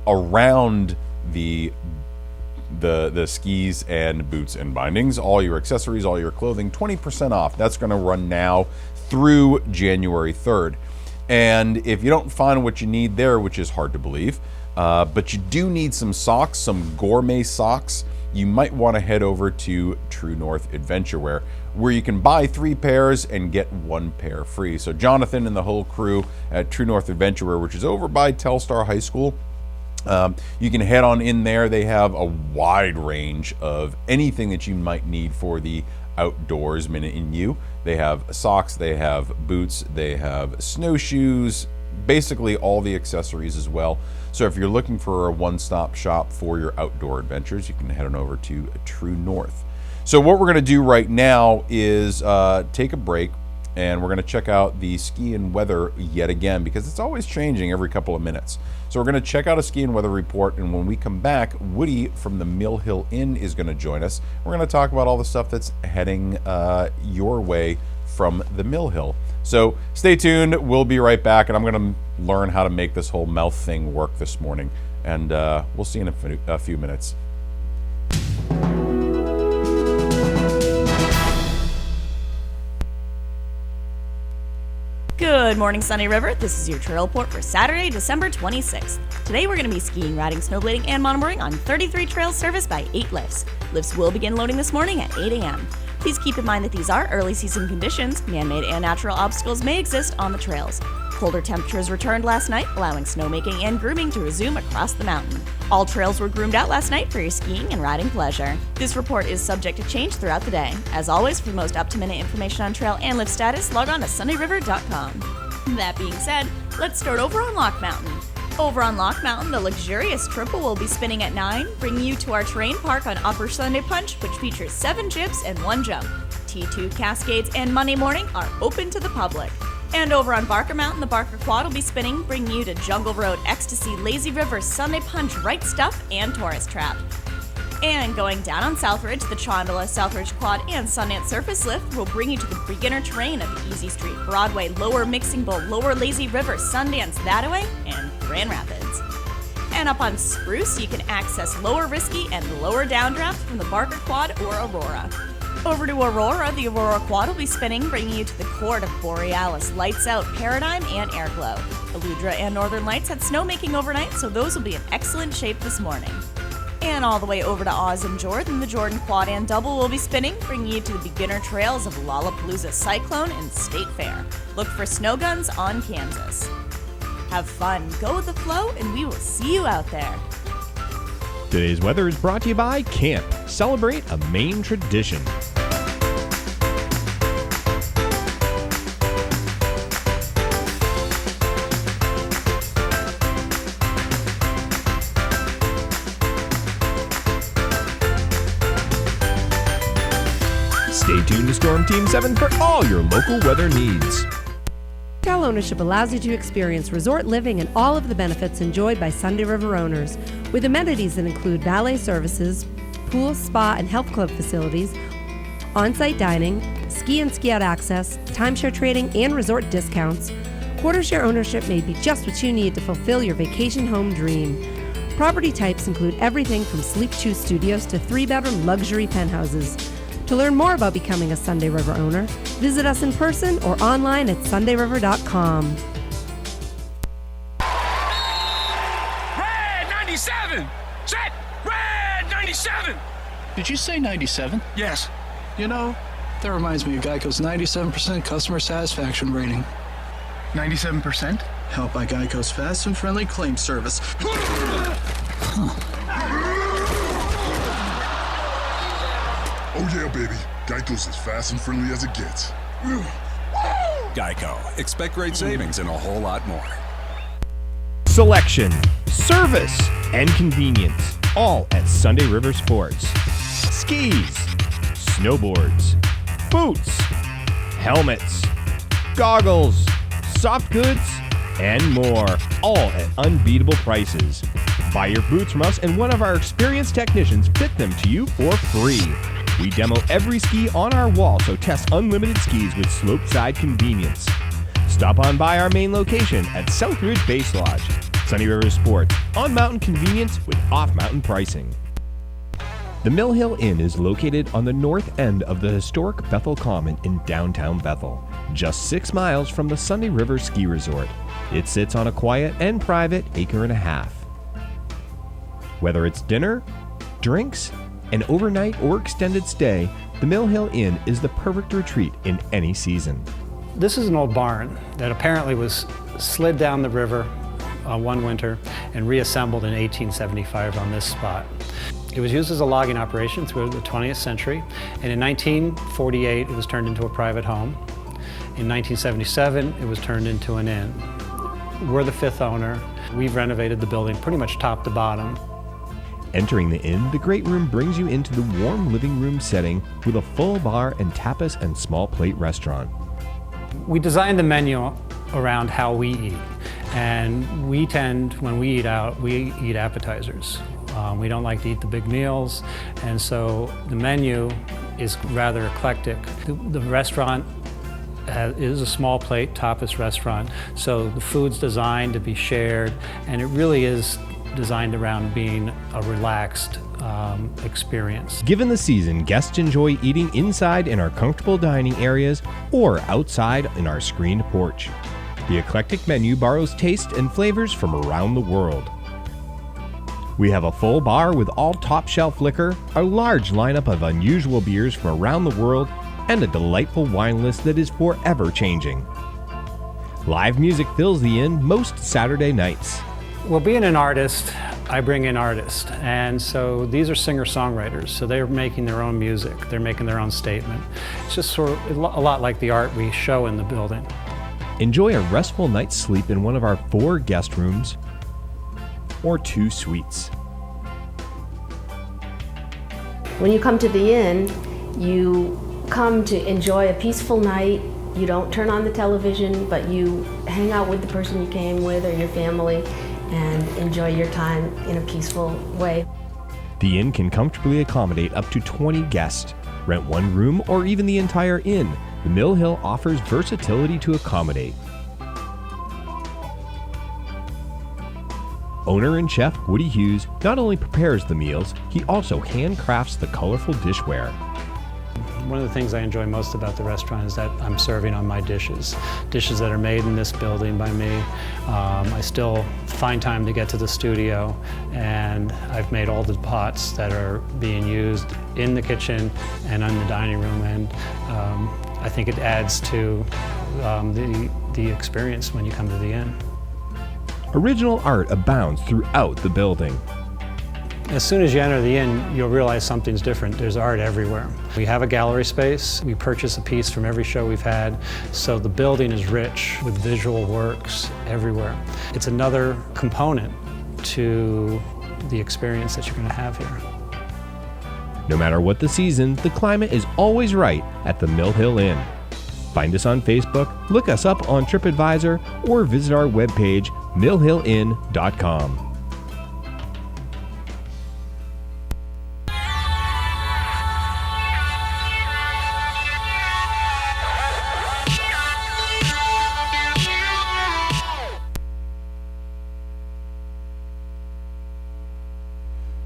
around the skis and boots and bindings, all your accessories, all your clothing, 20% off. That's going to run now through January 3rd. And if you don't find what you need there, which is hard to believe, but you do need some socks, some gourmet socks, you might want to head over to True North Adventure Wear, where you can buy 3 pairs and get 1 pair free. So Jonathan and the whole crew at True North Adventure Wear, which is over by Telstar High School, you can head on in there. They have a wide range of anything that you might need for the outdoorsman in you. They have socks, they have boots, they have snowshoes, basically all the accessories as well. So if you're looking for a one-stop shop for your outdoor adventures, you can head on over to True North. So what we're going to do right now is take a break and we're going to check out the ski and weather yet again because it's always changing every couple of minutes. So we're going to check out a ski and weather report, and when we come back, Woody from the Mill Hill Inn is going to join us. We're going to talk about all the stuff that's heading your way from the Mill Hill. So stay tuned. We'll be right back, and I'm going to learn how to make this whole mouth thing work this morning, and we'll see you in a few minutes. Good morning, Sunny River. This is your trail report for Saturday, December 26th. Today we're going to be skiing, riding, snowblading, and monoboarding on 33 trails serviced by 8 lifts. Lifts will begin loading this morning at 8 a.m. Please keep in mind that these are early season conditions. Man-made and natural obstacles may exist on the trails. Colder temperatures returned last night, allowing snowmaking and grooming to resume across the mountain. All trails were groomed out last night for your skiing and riding pleasure. This report is subject to change throughout the day. As always, for the most up-to-minute information on trail and lift status, log on to sundayriver.com. That being said, let's start over on Lock Mountain. Over on Lock Mountain, the luxurious triple will be spinning at 9, bringing you to our terrain park on Upper Sunday Punch, which features 7 chips and 1 jump. T2 Cascades and Monday Morning are open to the public. And over on Barker Mountain, the Barker Quad will be spinning, bringing you to Jungle Road, Ecstasy, Lazy River, Sunday Punch, Right Stuff, and Tourist Trap. And going down on Southridge, the Chondola, Southridge Quad, and Sundance Surface Lift will bring you to the beginner terrain of Easy Street, Broadway, Lower Mixing Bowl, Lower Lazy River, Sundance, Thataway, and Grand Rapids. And up on Spruce, you can access Lower Risky and Lower Downdraft from the Barker Quad or Aurora. Over to Aurora, the Aurora Quad will be spinning, bringing you to the court of Borealis, Lights Out, Paradigm, and Airglow. Aludra and Northern Lights had snowmaking overnight, so those will be in excellent shape this morning. And all the way over to Oz and Jordan, the Jordan Quad and Double will be spinning, bringing you to the beginner trails of Lollapalooza Cyclone and State Fair. Look for snow guns on Kansas. Have fun, go with the flow, and we will see you out there. Today's weather is brought to you by Camp. Celebrate a Maine tradition. Stay tuned to Storm Team 7 for all your local weather needs. Hotel ownership allows you to experience resort living and all of the benefits enjoyed by Sunday River owners, with amenities that include valet services, pool, spa, and health club facilities, on-site dining, ski and ski out access, timeshare trading, and resort discounts. Quarter share ownership may be just what you need to fulfill your vacation home dream. Property types include everything from Sleep Chew studios to 3-bedroom luxury penthouses. To learn more about becoming a Sunday River owner, visit us in person or online at sundayriver.com. Red 97! Set! Red 97! Did you say 97? Yes. You know, that reminds me of Geico's 97% customer satisfaction rating. 97%? Helped by Geico's fast and friendly claim service. Oh yeah, baby. Geico's as fast and friendly as it gets. Geico. Expect great savings and a whole lot more. Selection, service, and convenience, all at Sunday River Sports. Skis, snowboards, boots, helmets, goggles, soft goods, and more, all at unbeatable prices. Buy your boots from us and one of our experienced technicians fit them to you for free. We demo every ski on our wall, so test unlimited skis with slope-side convenience. Stop on by our main location at Southridge Base Lodge. Sunny River Sports, on-mountain convenience with off-mountain pricing. The Mill Hill Inn is located on the north end of the historic Bethel Common in downtown Bethel, just 6 miles from the Sunday River Ski Resort. It sits on a quiet and private 1.5 acres. Whether it's dinner, drinks, an overnight or extended stay, the Mill Hill Inn is the perfect retreat in any season. This is an old barn that apparently was slid down the river one winter and reassembled in 1875 on this spot. It was used as a logging operation through the 20th century, and in 1948 it was turned into a private home. In 1977 it was turned into an inn. We're the 5th owner. We've renovated the building pretty much top to bottom. Entering the inn, the Great Room brings you into the warm living room setting with a full bar and tapas and small plate restaurant. We designed the menu around how we eat. And we tend, when we eat out, we eat appetizers. We don't like to eat the big meals, and so the menu is rather eclectic. The restaurant is a small plate tapas restaurant, so the food's designed to be shared, and it really is designed around being a relaxed experience. Given the season, guests enjoy eating inside in our comfortable dining areas or outside in our screened porch. The eclectic menu borrows taste and flavors from around the world. We have a full bar with all top-shelf liquor, a large lineup of unusual beers from around the world, and a delightful wine list that is forever changing. Live music fills the inn most Saturday nights. Well, being an artist, I bring in artists, and so these are singer-songwriters, so they're making their own music, they're making their own statement. It's just sort of a lot like the art we show in the building. Enjoy a restful night's sleep in one of our 4 guest rooms or 2 suites. When you come to the inn, you come to enjoy a peaceful night. You don't turn on the television, but you hang out with the person you came with or your family and enjoy your time in a peaceful way. The inn can comfortably accommodate up to 20 guests. Rent one room or even the entire inn. The Mill Hill offers versatility to accommodate. Owner and chef Woody Hughes not only prepares the meals, he also handcrafts the colorful dishware. One of the things I enjoy most about the restaurant is that I'm serving on my dishes that are made in this building by me. I still find time to get to the studio, and I've made all the pots that are being used in the kitchen and in the dining room, and I think it adds to the experience when you come to the inn. Original art abounds throughout the building. As soon as you enter the inn, you'll realize something's different. There's art everywhere. We have a gallery space. We purchase a piece from every show we've had, so the building is rich with visual works everywhere. It's another component to the experience that you're going to have here. No matter what the season, the climate is always right at the Mill Hill Inn. Find us on Facebook, look us up on TripAdvisor, or visit our webpage, millhillinn.com.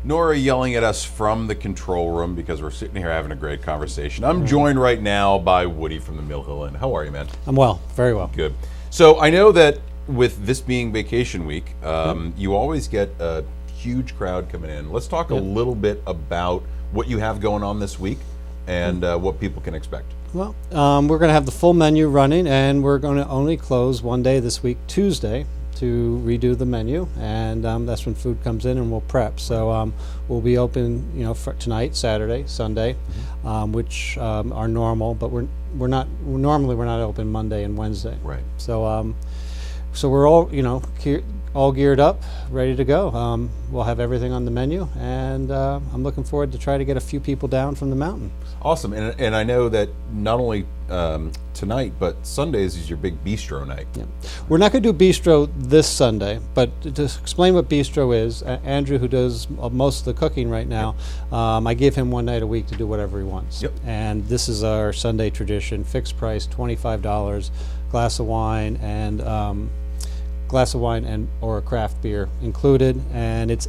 Nora yelling at us from the control room because we're sitting here having a great conversation. I'm joined right now by Woody from the Mill Hill Inn. How are you, man? I'm well, very well. Good. So I know that with this being vacation week, you always get a huge crowd coming in. Let's talk a little bit about what you have going on this week and what people can expect. Well, we're going to have the full menu running, and we're going to only close one day this week, Tuesday, to redo the menu, and that's when food comes in and we'll prep. So we'll be open, for tonight, Saturday, Sunday, which are normal, but we're not open Monday and Wednesday. Right. So so we're all all geared up, ready to go. We'll have everything on the menu, and I'm looking forward to try to get a few people down from the mountain. Awesome, and I know that not only tonight, but Sundays is your big bistro night. Yeah. We're not going to do bistro this Sunday, but to explain what bistro is, Andrew, who does most of the cooking right now, I give him one night a week to do whatever he wants. Yep. And this is our Sunday tradition, fixed price, $25, glass of wine and or a craft beer included, and it's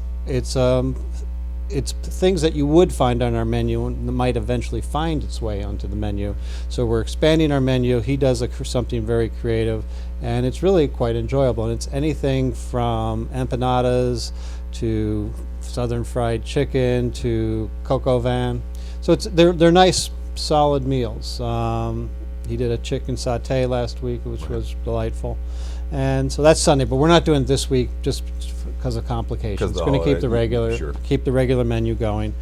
things that you would find on our menu and might eventually find its way onto the menu. So we're expanding our menu. He does something very creative, and it's really quite enjoyable. And it's anything from empanadas to southern fried chicken to coq au vin. So they're nice, solid meals. He did a chicken sauté last week, which was delightful. And so that's Sunday, but we're not doing it this week just because of complications. It's going to keep the regular menu going.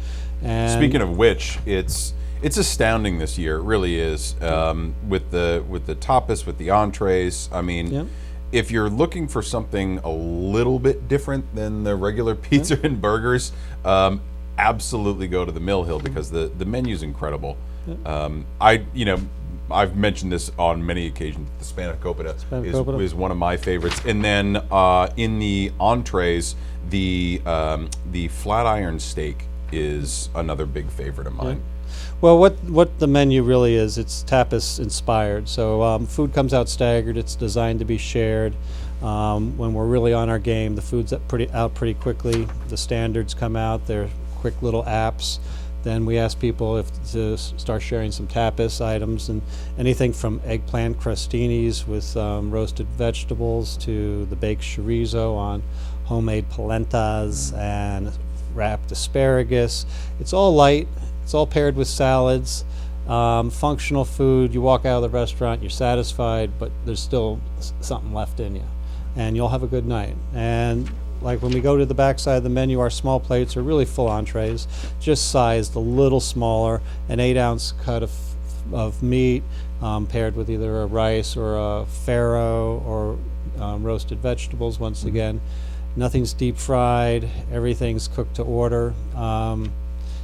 And speaking of which, it's astounding this year. It really is. With the tapas, with the entrees. I mean, if you're looking for something a little bit different than the regular pizza and burgers, absolutely go to the Mill Hill because the menu's incredible. I've mentioned this on many occasions. The spanakopita is one of my favorites. And then in the entrees, the flat iron steak is another big favorite of mine. Well, what the menu really is, it's tapas inspired. So food comes out staggered. It's designed to be shared. When we're really on our game, the food's out pretty quickly. The standards come out. They're quick little apps. Then we ask people to start sharing some tapas items, and anything from eggplant crostinis with roasted vegetables to the baked chorizo on homemade polentas and wrapped asparagus. It's all light. It's all paired with salads. Functional food. You walk out of the restaurant, you're satisfied, but there's still something left in you, and you'll have a good night. And like when we go to the back side of the menu, our small plates are really full entrees, just sized a little smaller, an 8-ounce cut of meat paired with either a rice or a farro or roasted vegetables. Once again, nothing's deep fried, everything's cooked to order.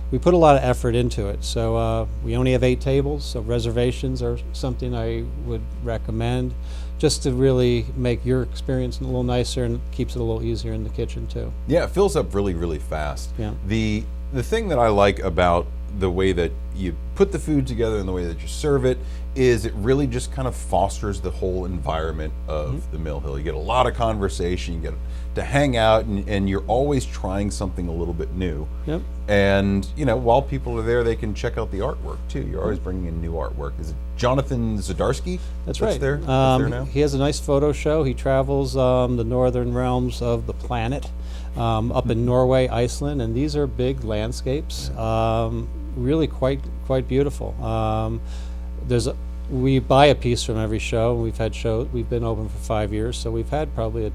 We put a lot of effort into it. So we only have 8 tables, so reservations are something I would recommend, just to really make your experience a little nicer and keeps it a little easier in the kitchen too. Yeah, it fills up really, really fast. Yeah. The thing that I like about the way that you put the food together and the way that you serve it is it really just kind of fosters the whole environment of the Mill Hill. You get a lot of conversation, you get to hang out, and you're always trying something a little bit new. Yep. And while people are there, they can check out the artwork too. You're always bringing in new artwork. Is it Jonathan Zdarsky? That's right. There now? He has a nice photo show. He travels the northern realms of the planet, up in Norway, Iceland, and these are big landscapes. Really quite beautiful. We buy a piece from every show. We've been open for 5 years, so we've had probably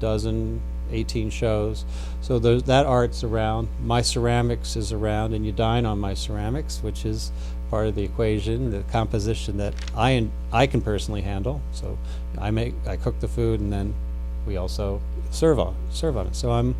18 shows. So that art's around. My Ceramics is around, and you dine on My Ceramics, which is part of the equation, the composition that I can personally handle. So I cook the food, and then we also serve on it. So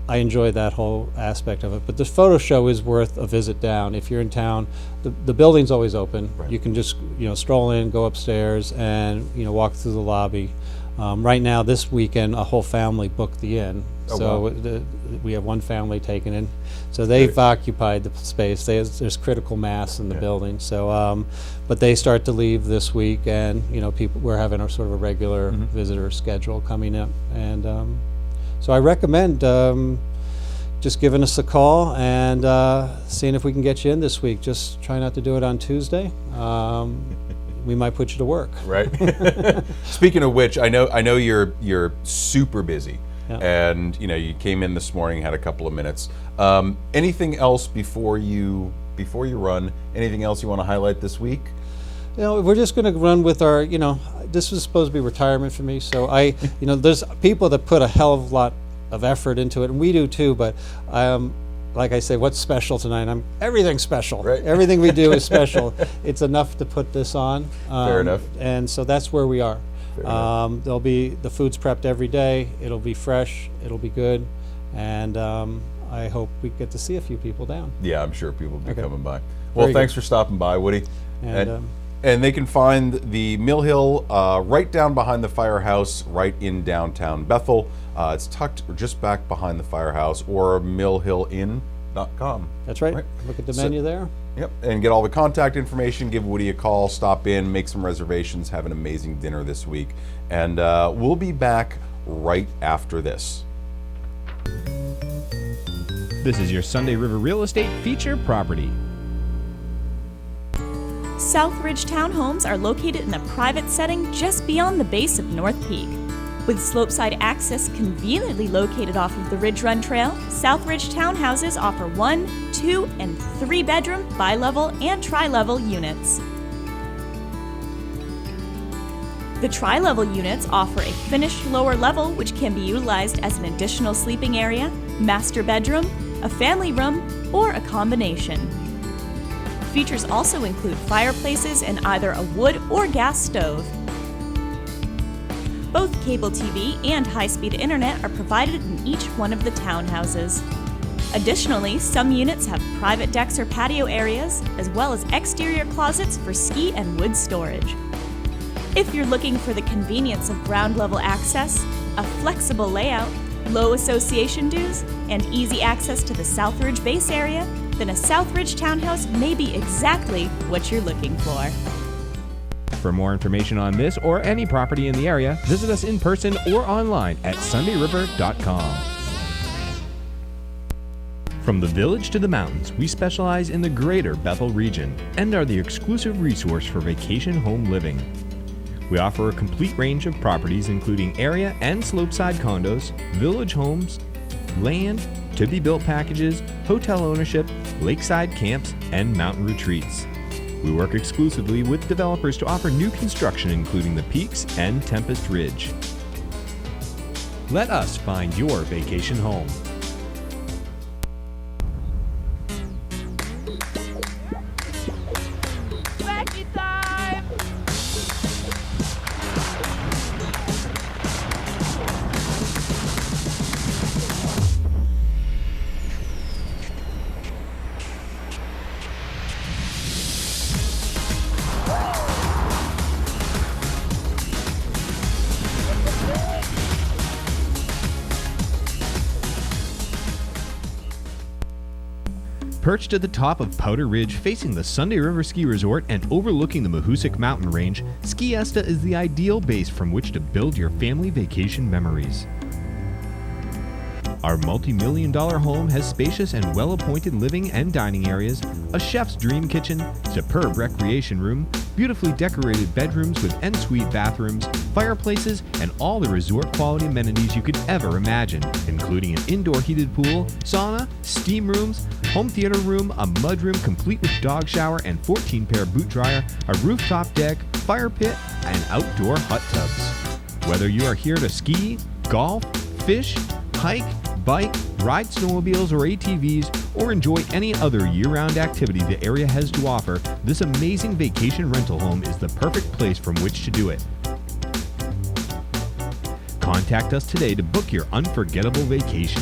I enjoy that whole aspect of it. But the photo show is worth a visit down. If you're in town, the building's always open. Right. You can just stroll in, go upstairs, and walk through the lobby. Right now, this weekend, a whole family booked the inn. Oh, so wow. We have one family taken in. So they've occupied the space. There's critical mass in the building. So, but they start to leave this week, and we're having a sort of a regular visitor schedule coming up, and so I recommend just giving us a call and seeing if we can get you in this week. Just try not to do it on Tuesday. We might put you to work. Right. Speaking of which, I know you're super busy, and you came in this morning, had a couple of minutes. Anything else before you run? Anything else you want to highlight this week? We're just going to run with our. This was supposed to be retirement for me, so there's people that put a hell of a lot of effort into it, and we do too. But like I say, what's special tonight? Everything's special. Right. Everything we do is special. It's enough to put this on. Fair enough. And so that's where we are. There'll be the food's prepped every day. It'll be fresh. It'll be good, and I hope we get to see a few people down. Yeah, I'm sure people will be coming by. Well, thanks for stopping by, Woody. And they can find the Mill Hill right down behind the firehouse, right in downtown Bethel. It's tucked just back behind the firehouse, or millhillinn.com. That's right. Look at the menu there. Yep, and get all the contact information. Give Woody a call, stop in, make some reservations, have an amazing dinner this week. And we'll be back right after this. This is your Sunday River Real Estate feature property. Southridge Townhomes are located in a private setting just beyond the base of North Peak. With slopeside access conveniently located off of the Ridge Run Trail, Southridge Townhouses offer 1, 2, and 3 bedroom, bi-level, and tri-level units. The tri-level units offer a finished lower level which can be utilized as an additional sleeping area, master bedroom, a family room, or a combination. Features also include fireplaces and either a wood or gas stove. Both cable TV and high-speed internet are provided in each one of the townhouses. Additionally, some units have private decks or patio areas, as well as exterior closets for ski and wood storage. If you're looking for the convenience of ground level access, a flexible layout, low association dues, and easy access to the Southridge base area, then a Southridge townhouse may be exactly what you're looking for. For more information on this or any property in the area, visit us in person or online at sundayriver.com. From the village to the mountains, we specialize in the greater Bethel region and are the exclusive resource for vacation home living. We offer a complete range of properties including area and slopeside condos, village homes, land, to-be-built packages, hotel ownership, lakeside camps, and mountain retreats. We work exclusively with developers to offer new construction including the Peaks and Tempest Ridge. Let us find your vacation home. Perched at the top of Powder Ridge, facing the Sunday River Ski Resort and overlooking the Mahoosic Mountain Range, Skiesta is the ideal base from which to build your family vacation memories. Our multi-million-dollar home has spacious and well-appointed living and dining areas, a chef's dream kitchen, superb recreation room, beautifully decorated bedrooms with en-suite bathrooms, fireplaces, and all the resort-quality amenities you could ever imagine, including an indoor heated pool, sauna, steam rooms, home theater room, a mudroom complete with dog shower and 14-pair boot dryer, a rooftop deck, fire pit, and outdoor hot tubs. Whether you are here to ski, golf, fish, hike, bike, ride snowmobiles or ATVs, or enjoy any other year-round activity the area has to offer, this amazing vacation rental home is the perfect place from which to do it. Contact us today to book your unforgettable vacation.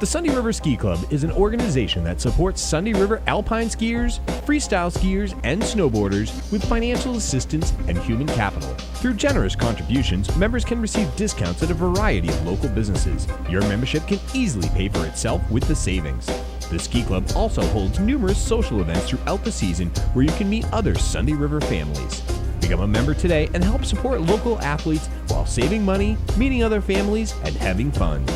The Sunday River Ski Club is an organization that supports Sunday River alpine skiers, freestyle skiers, and snowboarders with financial assistance and human capital. Through generous contributions, members can receive discounts at a variety of local businesses. Your membership can easily pay for itself with the savings. The Ski Club also holds numerous social events throughout the season where you can meet other Sunday River families. Become a member today and help support local athletes while saving money, meeting other families, and having fun.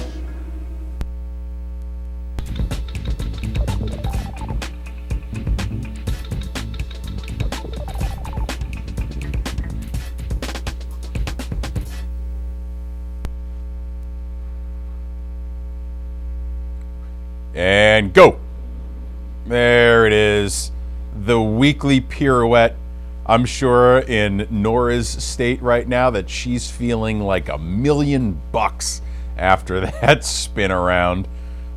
And go. There it is. The weekly pirouette. I'm sure in Nora's state right now that she's feeling like $1 million after that spin around.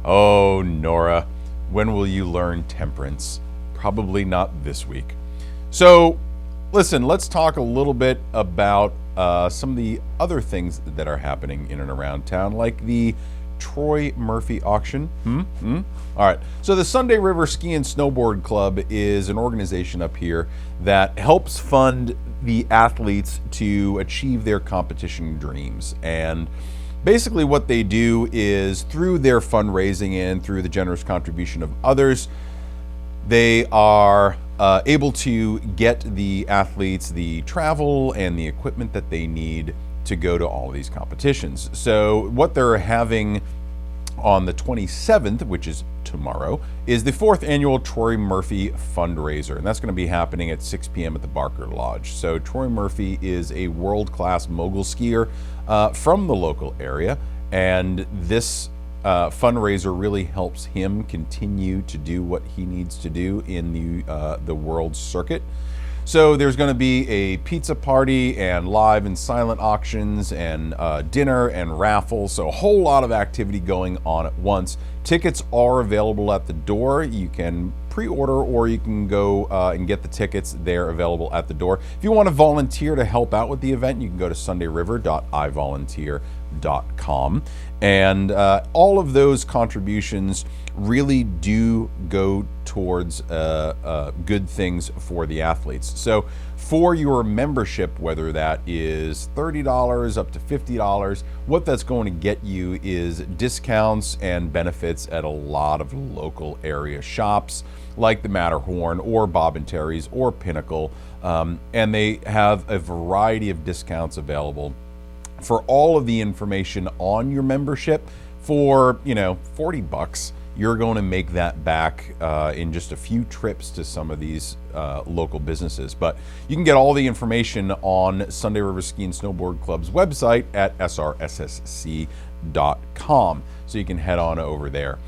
Oh, Nora, when will you learn temperance? Probably not this week. So, listen, let's talk a little bit about some of the other things that are happening in and around town, like the Troy Murphy auction. All right. So the Sunday River Ski and Snowboard Club is an organization up here that helps fund the athletes to achieve their competition dreams. And basically what they do is through their fundraising and through the generous contribution of others, they are able to get the athletes the travel and the equipment that they need to go to all of these competitions. So what they're having on the 27th, which is tomorrow, is the 4th annual Troy Murphy fundraiser, and that's going to be happening at 6 p.m. at the Barker Lodge. So Troy Murphy is a world-class mogul skier from the local area, and this fundraiser really helps him continue to do what he needs to do in the world circuit. So there's going to be a pizza party and live and silent auctions and dinner and raffles. So a whole lot of activity going on at once. Tickets are available at the door. You can pre-order or you can go and get the tickets. They're available at the door. If you want to volunteer to help out with the event, you can go to sundayriver.ivolunteer snowboardclubs.com. And all of those contributions really do go towards good things for the athletes. So for your membership, whether that is $30 up to $50, what that's going to get you is discounts and benefits at a lot of local area shops like the Matterhorn or Bob and Terry's or Pinnacle. And they have a variety of discounts available. For all of the information on your membership, for $40, you're going to make that back in just a few trips to some of these local businesses. But you can get all the information on Sunday River Ski and Snowboard Club's website at srssc.com. So you can head on over there.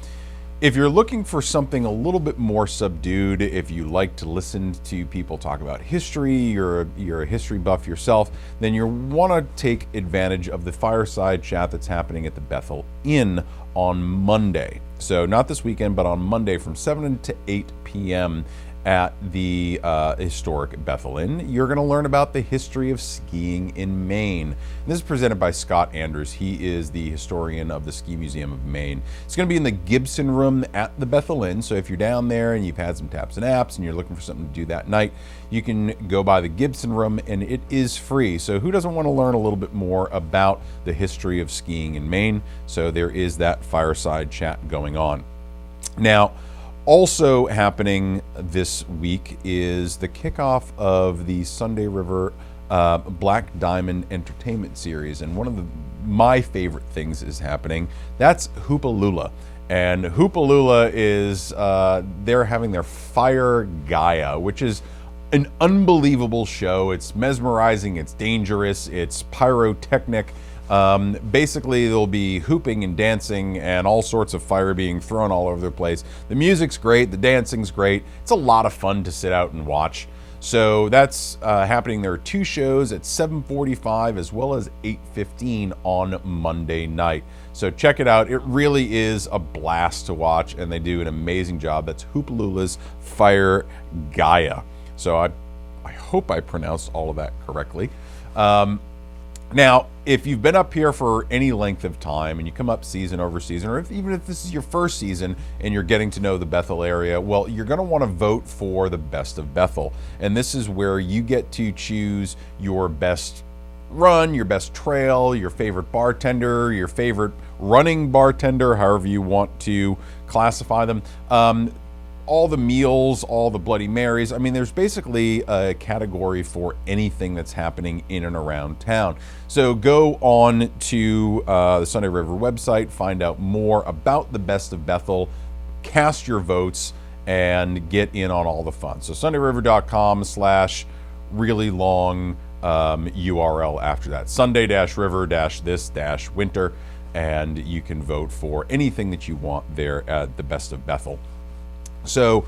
If you're looking for something a little bit more subdued, if you like to listen to people talk about history, you're a history buff yourself, then you want to take advantage of the fireside chat that's happening at the Bethel Inn on Monday. So not this weekend, but on Monday from 7 to 8 p.m. at the historic Bethel Inn. You're going to learn about the history of skiing in Maine. This is presented by Scott Andrews. He is the historian of the Ski Museum of Maine. It's going to be in the Gibson Room at the Bethel Inn. So if you're down there and you've had some taps and apps and you're looking for something to do that night, you can go by the Gibson Room, and it is free. So who doesn't want to learn a little bit more about the history of skiing in Maine? So there is that fireside chat going on. Now, also happening this week is the kickoff of the Sunday River Black Diamond Entertainment Series. And one of my favorite things is happening. That's Hoopaloola. And Hoopaloola is, they're having their Fire Gaia, which is an unbelievable show. It's mesmerizing, it's dangerous, it's pyrotechnic. Basically, there'll be hooping and dancing and all sorts of fire being thrown all over the place. The music's great, the dancing's great. It's a lot of fun to sit out and watch. So that's happening. There are two shows at 7:45 as well as 8:15 on Monday night. So check it out. It really is a blast to watch, and they do an amazing job. That's Hoopaloola's Fire Gaia. So I hope I pronounced all of that correctly. Now, if you've been up here for any length of time and you come up season over season, or even if this is your first season and you're getting to know the Bethel area, well, you're going to want to vote for the Best of Bethel. And this is where you get to choose your best run, your best trail, your favorite bartender, your favorite running bartender, however you want to classify them. All the meals, all the Bloody Marys. I mean, there's basically a category for anything that's happening in and around town. So go on to the Sunday River website, find out more about the Best of Bethel, cast your votes, and get in on all the fun. So sundayriver.com/really long URL after that. Sunday-river-this-winter, and you can vote for anything that you want there at the Best of Bethel. So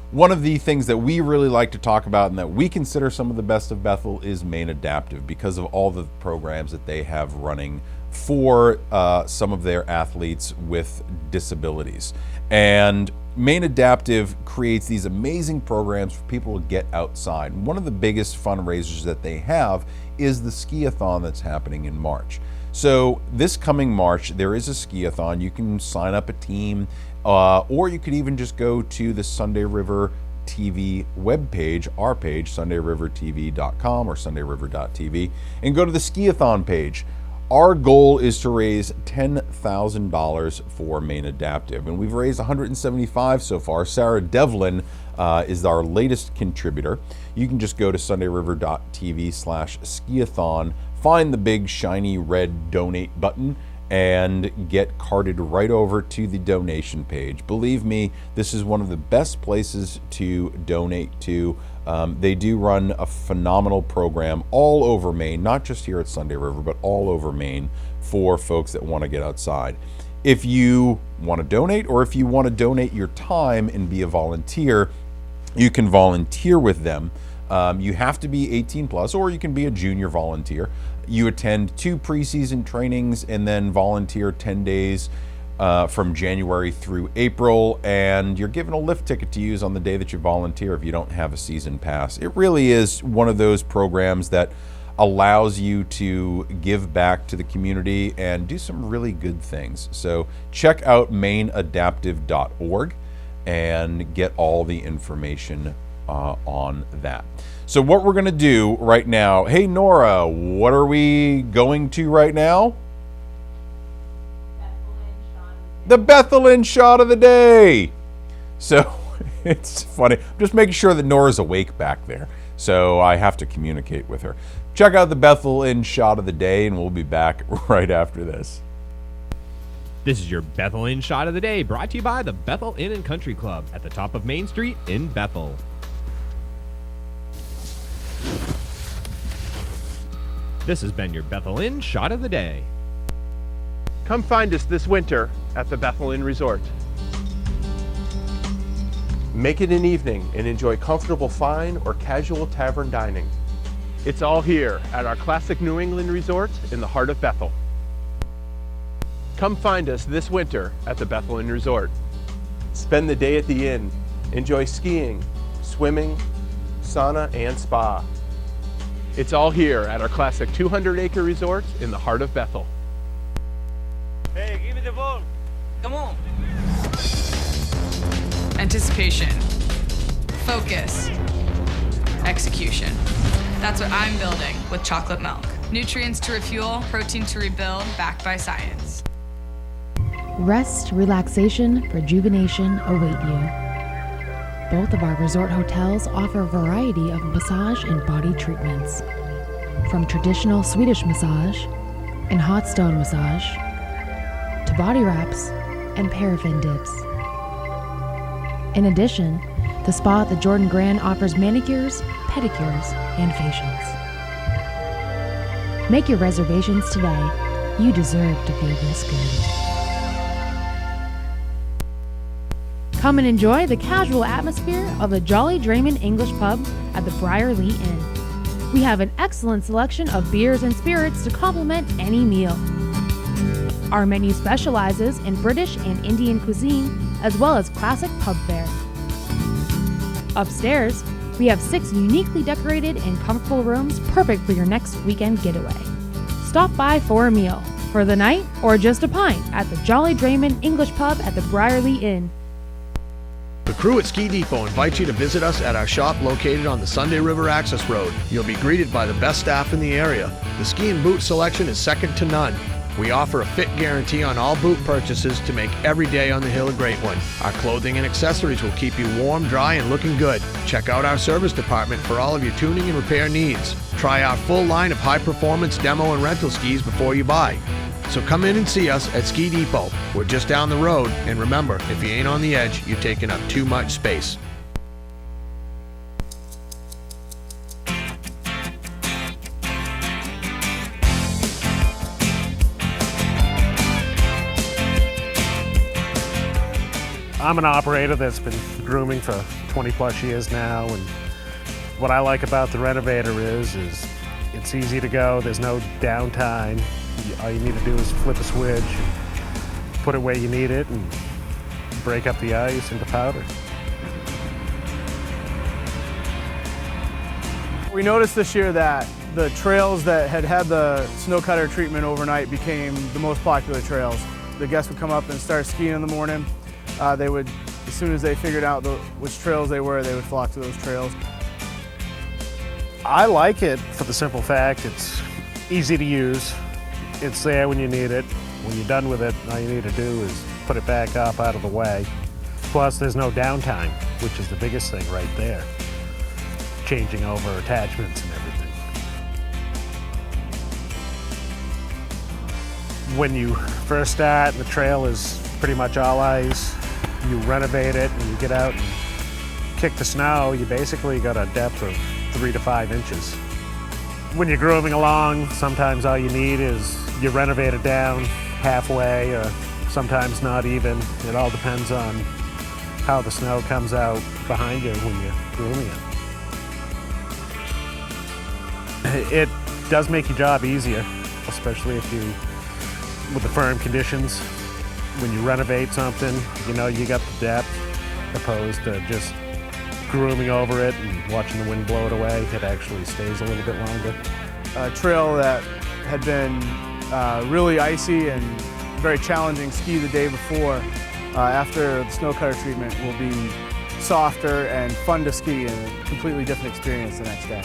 one of the things that we really like to talk about and that we consider some of the Best of Bethel is Maine Adaptive, because of all the programs that they have running for some of their athletes with disabilities. And Maine Adaptive creates these amazing programs for people to get outside. One of the biggest fundraisers that they have is the ski-a-thon that's happening in March. So this coming March, there is a ski-a-thon. You can sign up a team, or you could even just go to the Sunday River TV webpage, our page, sundayrivertv.com or sundayriver.tv, and go to the ski-a-thon page. Our goal is to raise $10,000 for Maine Adaptive, and we've raised $175 so far. Sarah Devlin is our latest contributor. You can just go to sundayriver.tv/ski-a-thon, find the big shiny red donate button, and get carted right over to the donation page. Believe me, this is one of the best places to donate to. They do run a phenomenal program all over Maine, not just here at Sunday River, but all over Maine for folks that want to get outside. If you want to donate, or if you want to donate your time and be a volunteer, you can volunteer with them. You have to be 18 plus, or you can be a junior volunteer. You attend 2 preseason trainings and then volunteer 10 days from January through April, and you're given a lift ticket to use on the day that you volunteer if you don't have a season pass. It really is one of those programs that allows you to give back to the community and do some really good things. So check out maineadaptive.org and get all the information on that. So what we're going to do right now, hey Nora, what are we going to right now? The Bethel Inn shot of the day. So it's funny. I'm just making sure that Nora's awake back there. So I have to communicate with her. Check out the Bethel Inn shot of the day, and we'll be back right after this. This is your Bethel Inn shot of the day, brought to you by the Bethel Inn and Country Club at the top of Main Street in Bethel. This has been your Bethel Inn shot of the day. Come find us this winter at the Bethel Inn Resort. Make it an evening and enjoy comfortable fine or casual tavern dining. It's all here at our classic New England resort in the heart of Bethel. Come find us this winter at the Bethel Inn Resort. Spend the day at the inn. Enjoy skiing, swimming, sauna, and spa. It's all here at our classic 200-acre resort in the heart of Bethel. Hey, give me the ball. Come on. Anticipation, focus, execution. That's what I'm building with chocolate milk. Nutrients to refuel, protein to rebuild, backed by science. Rest, relaxation, rejuvenation await you. Both of our resort hotels offer a variety of massage and body treatments, from traditional Swedish massage and hot stone massage to body wraps and paraffin dips. In addition, the spa at the Jordan Grand offers manicures, pedicures, and facials. Make your reservations today. You deserve to feel this good. Come and enjoy the casual atmosphere of the Jolly Drayman English Pub at the Briarly Inn. We have an excellent selection of beers and spirits to complement any meal. Our menu specializes in British and Indian cuisine, as well as classic pub fare. Upstairs, we have 6 uniquely decorated and comfortable rooms perfect for your next weekend getaway. Stop by for a meal, for the night, or just a pint at the Jolly Drayman English Pub at the Briarly Inn. The crew at Ski Depot invites you to visit us at our shop located on the Sunday River Access Road. You'll be greeted by the best staff in the area. The ski and boot selection is second to none. We offer a fit guarantee on all boot purchases to make every day on the hill a great one. Our clothing and accessories will keep you warm, dry, and looking good. Check out our service department for all of your tuning and repair needs. Try our full line of high-performance demo and rental skis before you buy. So come in and see us at Ski Depot. We're just down the road, and remember, if you ain't on the edge, you're taking up too much space. I'm an operator that's been grooming for 20 plus years now, and what I like about the Renovator is it's easy to go, there's no downtime. All you need to do is flip a switch, put it where you need it, and break up the ice into powder. We noticed this year that the trails that had the snow cutter treatment overnight became the most popular trails. The guests would come up and start skiing in the morning. They would, as soon as they figured out which trails they were, they would flock to those trails. I like it for the simple fact it's easy to use. It's there when you need it. When you're done with it, all you need to do is put it back up out of the way. Plus, there's no downtime, which is the biggest thing right there. Changing over attachments and everything. When you first start and the trail is pretty much all ice, you renovate it and you get out and kick the snow, you basically got a depth of 3 to 5 inches. When you're grooming along, sometimes all you need is you renovate it down halfway or sometimes not even. It all depends on how the snow comes out behind you when you're grooming it. It does make your job easier, especially if you, with the firm conditions. When you renovate something, you know you got the depth, opposed to just grooming over it and watching the wind blow it away. It actually stays a little bit longer. a trail that had been really icy and very challenging ski the day before, after the snow cutter treatment, will be softer and fun to ski and a completely different experience the next day.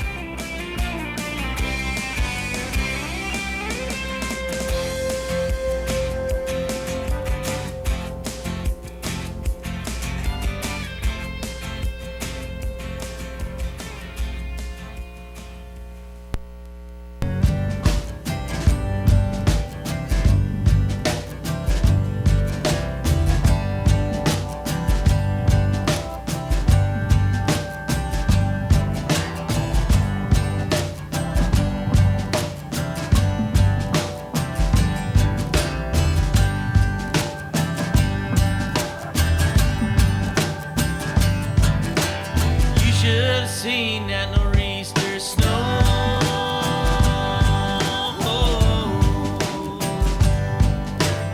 Seen that nor'easter snow.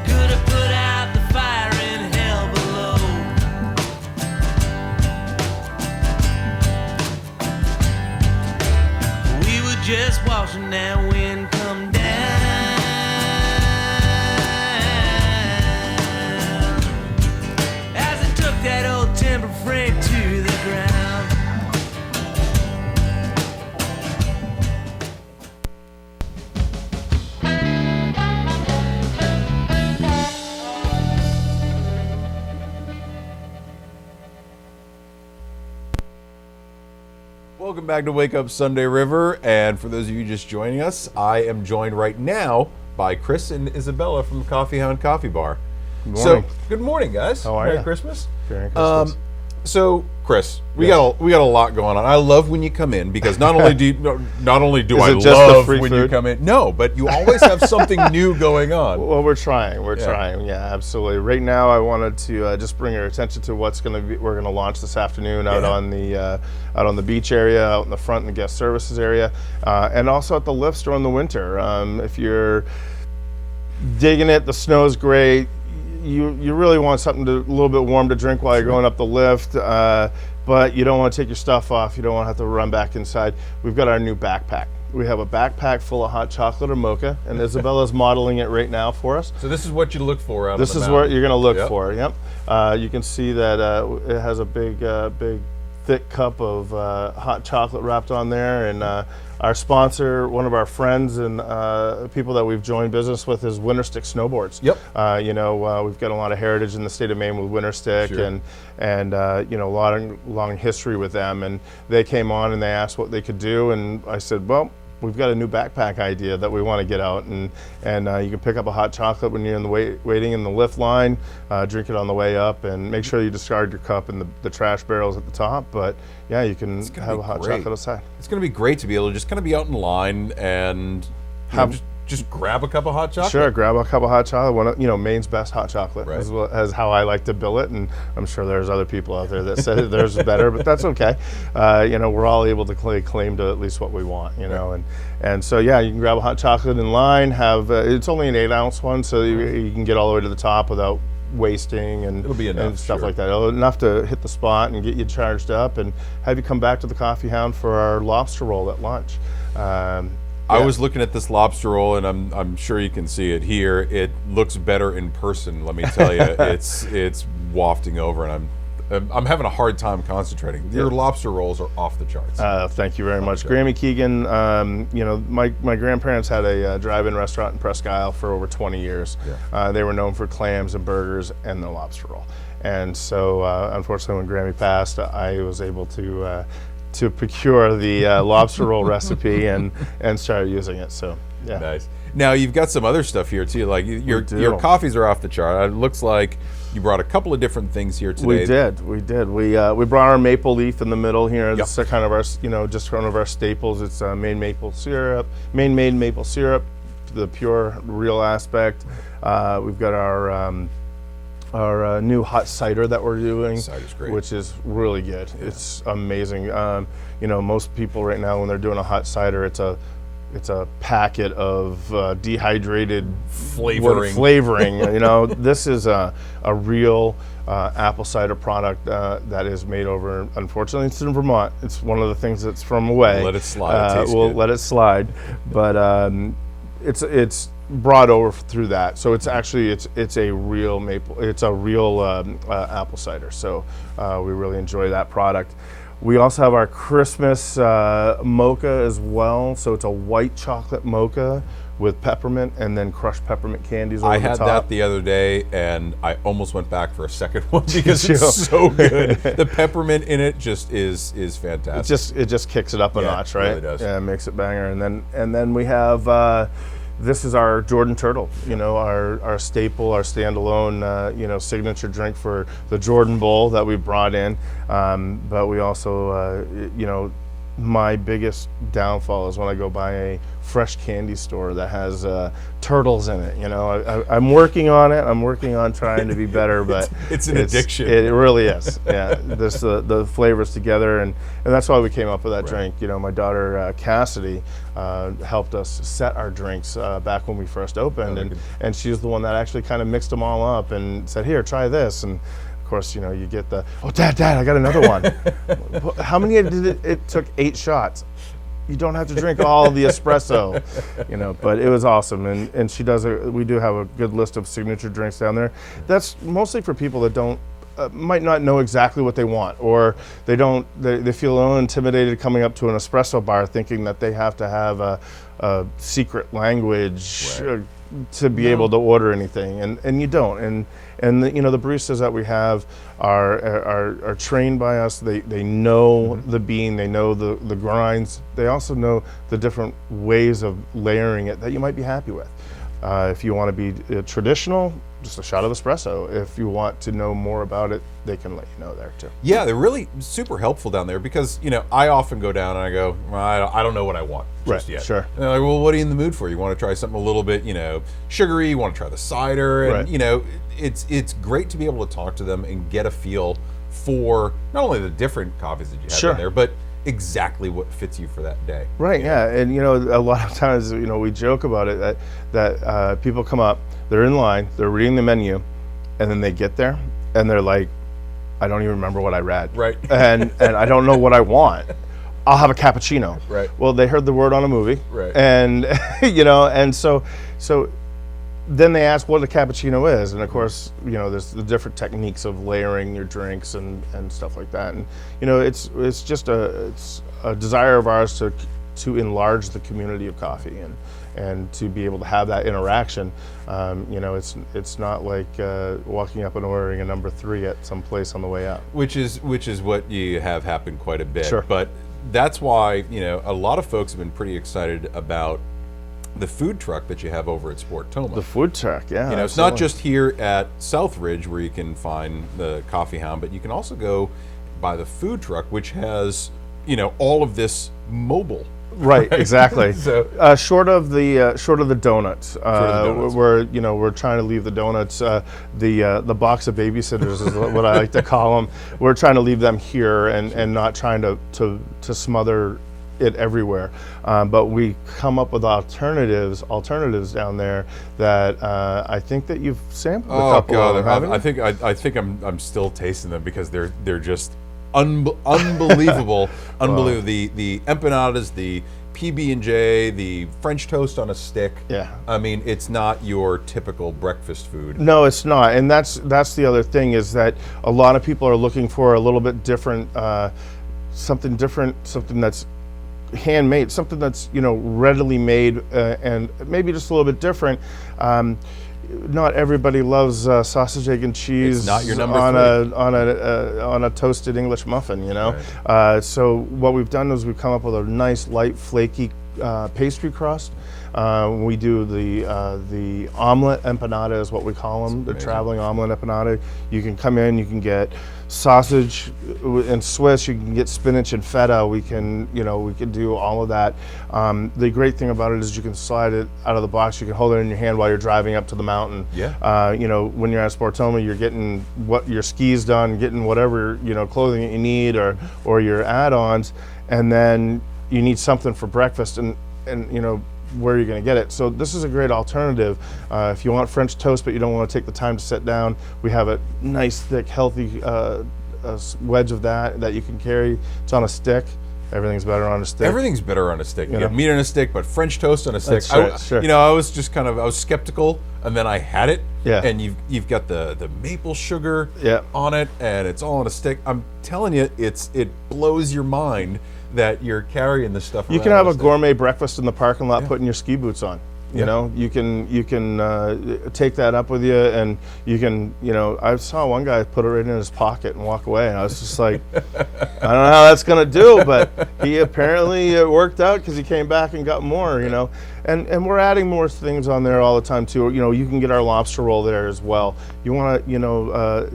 Could have put out the fire in hell below. We were just watching that wind come down as it took that old timber frame to the ground. Welcome back to Wake Up Sunday River, and for those of you just joining us, I am joined right now by Chris and Isabella from Coffee Hound Coffee Bar. Good morning. So, good morning, guys. How are Merry you? Christmas. Merry Christmas. So, Chris, we Yes. got a lot going on. I love when you come in because not only do Is I it just the love free when you food? come in, no, but you always have something new going on. Well, we're trying. We're Yeah. trying. Yeah, absolutely. Right now, I wanted to just bring your attention to what's going to be. We're going to launch this afternoon out on the beach area, out in the front in the guest services area, and also at the lifts during the winter. If you're digging it, the snow's great. You really want something a little bit warm to drink while you're going up the lift, but you don't want to take your stuff off. You don't want to have to run back inside. We've got our new backpack. We have a backpack full of hot chocolate or mocha, and Isabella's modeling it right now for us. So this is what you look for out This on the is what mountain. you're going to look Yep. for. Yep. You can see that it has a big thick cup of hot chocolate wrapped on there, and our sponsor, one of our friends and people that we've joined business with, is Winter Stick Snowboards. Yep. We've got a lot of heritage in the state of Maine with Winter Stick, Sure. and a lot of long history with them. And they came on and they asked what they could do, and I said, well, we've got a new backpack idea that we want to get out, and you can pick up a hot chocolate when you're in the waiting in the lift line, drink it on the way up, and make sure you discard your cup in the trash barrels at the top. But yeah, you can have a hot great. chocolate outside. It's going to be great to be able to just kind of be out in line and just grab a cup of hot chocolate. Sure, grab a cup of hot chocolate. One of, Maine's best hot chocolate, Right. as how I like to bill it, and I'm sure there's other people out there that say theirs is better, but that's okay. We're all able to claim to at least what we want, and so yeah, you can grab a hot chocolate in line. It's only an 8-ounce one, so you can get all the way to the top without wasting and It'll be enough, and stuff sure. like that. Enough to hit the spot and get you charged up, and have you come back to the Coffee Hound for our lobster roll at lunch. I was looking at this lobster roll, and I'm sure you can see it here. It looks better in person. Let me tell you, it's wafting over, and I'm having a hard time concentrating. Your lobster rolls are off the charts. Thank you very much, Grammy Keegan. My grandparents had a drive-in restaurant in Presque Isle for over 20 years. Yeah. They were known for clams and burgers and the lobster roll. And so, unfortunately, when Grammy passed, I was able to procure the lobster roll recipe and start using it. So yeah. Nice. Now you've got some other stuff here too. Like your coffees are off the chart. It looks like you brought a couple of different things here today. We did. We brought our maple leaf in the middle here. Yep. This is kind of our just one of our staples. It's Maine maple syrup, Maine made maple syrup, the pure real aspect. We've got our new hot cider that we're doing, Cider's great. which is really good. Yeah. It's amazing. Most people right now, when they're doing a hot cider, it's a it's a packet of dehydrated Flavoring. You know, this is a real apple cider product that is made over. Unfortunately, it's in Vermont. It's one of the things that's from away. Let it slide. It tastes we'll good. let it slide, but it's brought over through that. So it's actually it's a real maple. It's a real apple cider. So we really enjoy that product. We also have our Christmas mocha as well. So it's a white chocolate mocha with peppermint and then crushed peppermint candies over I the had top. that the other day, and I almost went back for a second one because it's so good. The peppermint in it just is fantastic. It just kicks it up a notch, right? It really does. Yeah, it makes it banger. And then we have this is our Jordan Turtle, you know, our staple, our standalone, you know, signature drink for the Jordan Bowl that we brought in. But we also, you know, my biggest downfall is when I go by a fresh candy store that has turtles in it. You know, I'm working on it. I'm working on trying to be better, but it's an addiction. It really is. Yeah, this the flavors together, and that's why we came up with that drink. You know, my daughter Cassidy helped us set our drinks back when we first opened, and she's the one that actually kind of mixed them all up and said, "Here, try this." And of course, you know, you get the, "Oh, Dad, I got another one." How many did it? It took 8 shots. You don't have to drink all the espresso, you know. But it was awesome, and she does. We do have a good list of signature drinks down there. That's mostly for people that don't. Might not know exactly what they want, or they feel a little intimidated coming up to an espresso bar thinking that they have to have a secret language to be able to order anything, and you don't. And the, you know, the baristas that we have are trained by us. They know the bean, they know the grinds. They also know the different ways of layering it that you might be happy with. If you want to be traditional, just a shot of espresso. If you want to know more about it, they can let you know there too. Yeah, they're really super helpful down there because, you know, I often go down and I go, well, I don't know what I want just yet. Sure. And they're like, well, what are you in the mood for? You want to try something a little bit, you know, sugary? You want to try the cider? And, you know, it's great to be able to talk to them and get a feel for not only the different coffees that you have in there, but exactly what fits you for that day. Right, yeah. And you know, a lot of times, you know, we joke about it that people come up, they're in line, they're reading the menu, and then they get there and they're like, I don't even remember what I read. Right. And I don't know what I want. I'll have a cappuccino. Right. Well, they heard the word on a movie. Right. And you know, and so then they ask what a cappuccino is, and of course, you know, there's the different techniques of layering your drinks and stuff like that. And you know, it's just a desire of ours to enlarge the community of coffee and to be able to have that interaction. You know, it's not like walking up and ordering a number 3 at some place on the way out. Which is what you have happened quite a bit. Sure. But that's why, you know, a lot of folks have been pretty excited about the food truck that you have over at Sport Toma. The food truck, yeah. You know, it's not just here at Southridge where you can find the Coffee Hound, but you can also go by the food truck, which has, you know, all of this mobile. Right, exactly. So short of the donuts, we're trying to leave the donuts, the box of babysitters is what I like to call them. We're trying to leave them here and not trying to smother it everywhere, but we come up with alternatives down there that I think that you've sampled a couple of them, haven't you? I think I'm still tasting them because they're just unbelievable. Unbelievable. The empanadas, the PB&J, the French toast on a stick. Yeah. I mean, it's not your typical breakfast food. No, it's not, and that's the other thing is that a lot of people are looking for a little bit different, something different, something that's handmade, something that's, you know, readily made, and maybe just a little bit different. Not everybody loves sausage, egg, and cheese. It's not your number on a toasted English muffin, you know. Right. So what we've done is we've come up with a nice, light, flaky pastry crust. We do the omelet empanada is what we call them, the traveling omelet empanada. You can come in, you can get sausage and Swiss, you can get spinach and feta. We can do all of that. The great thing about it is you can slide it out of the box. You can hold it in your hand while you're driving up to the mountain. Yeah. You know, when you're at Sportoma, you're getting your skis done, getting whatever, you know, clothing that you need or your add-ons, and then you need something for breakfast, and and you know, where you're going to get it. So this is a great alternative. If you want French toast but you don't want to take the time to sit down, we have a nice, thick, healthy wedge of that you can carry. It's on a stick. Everything's better on a stick. Everything's better on a stick. You know? have meat on a stick, but French toast on a stick. That's right, sure. You know, I was just I was skeptical, and then I had it. Yeah. And you've got the maple sugar Yeah. on it, and it's all on a stick. I'm telling you, it blows your mind that you're carrying this stuff. You can have a gourmet breakfast in the parking lot, putting your ski boots on. You Yeah. know, you can take that up with you, and you can, you know, I saw one guy put it right in his pocket and walk away, and I was just like, I don't know how that's gonna do, but he apparently it worked out because he came back and got more, you know, and we're adding more things on there all the time too. You know, you can get our lobster roll there as well. You want to, you know.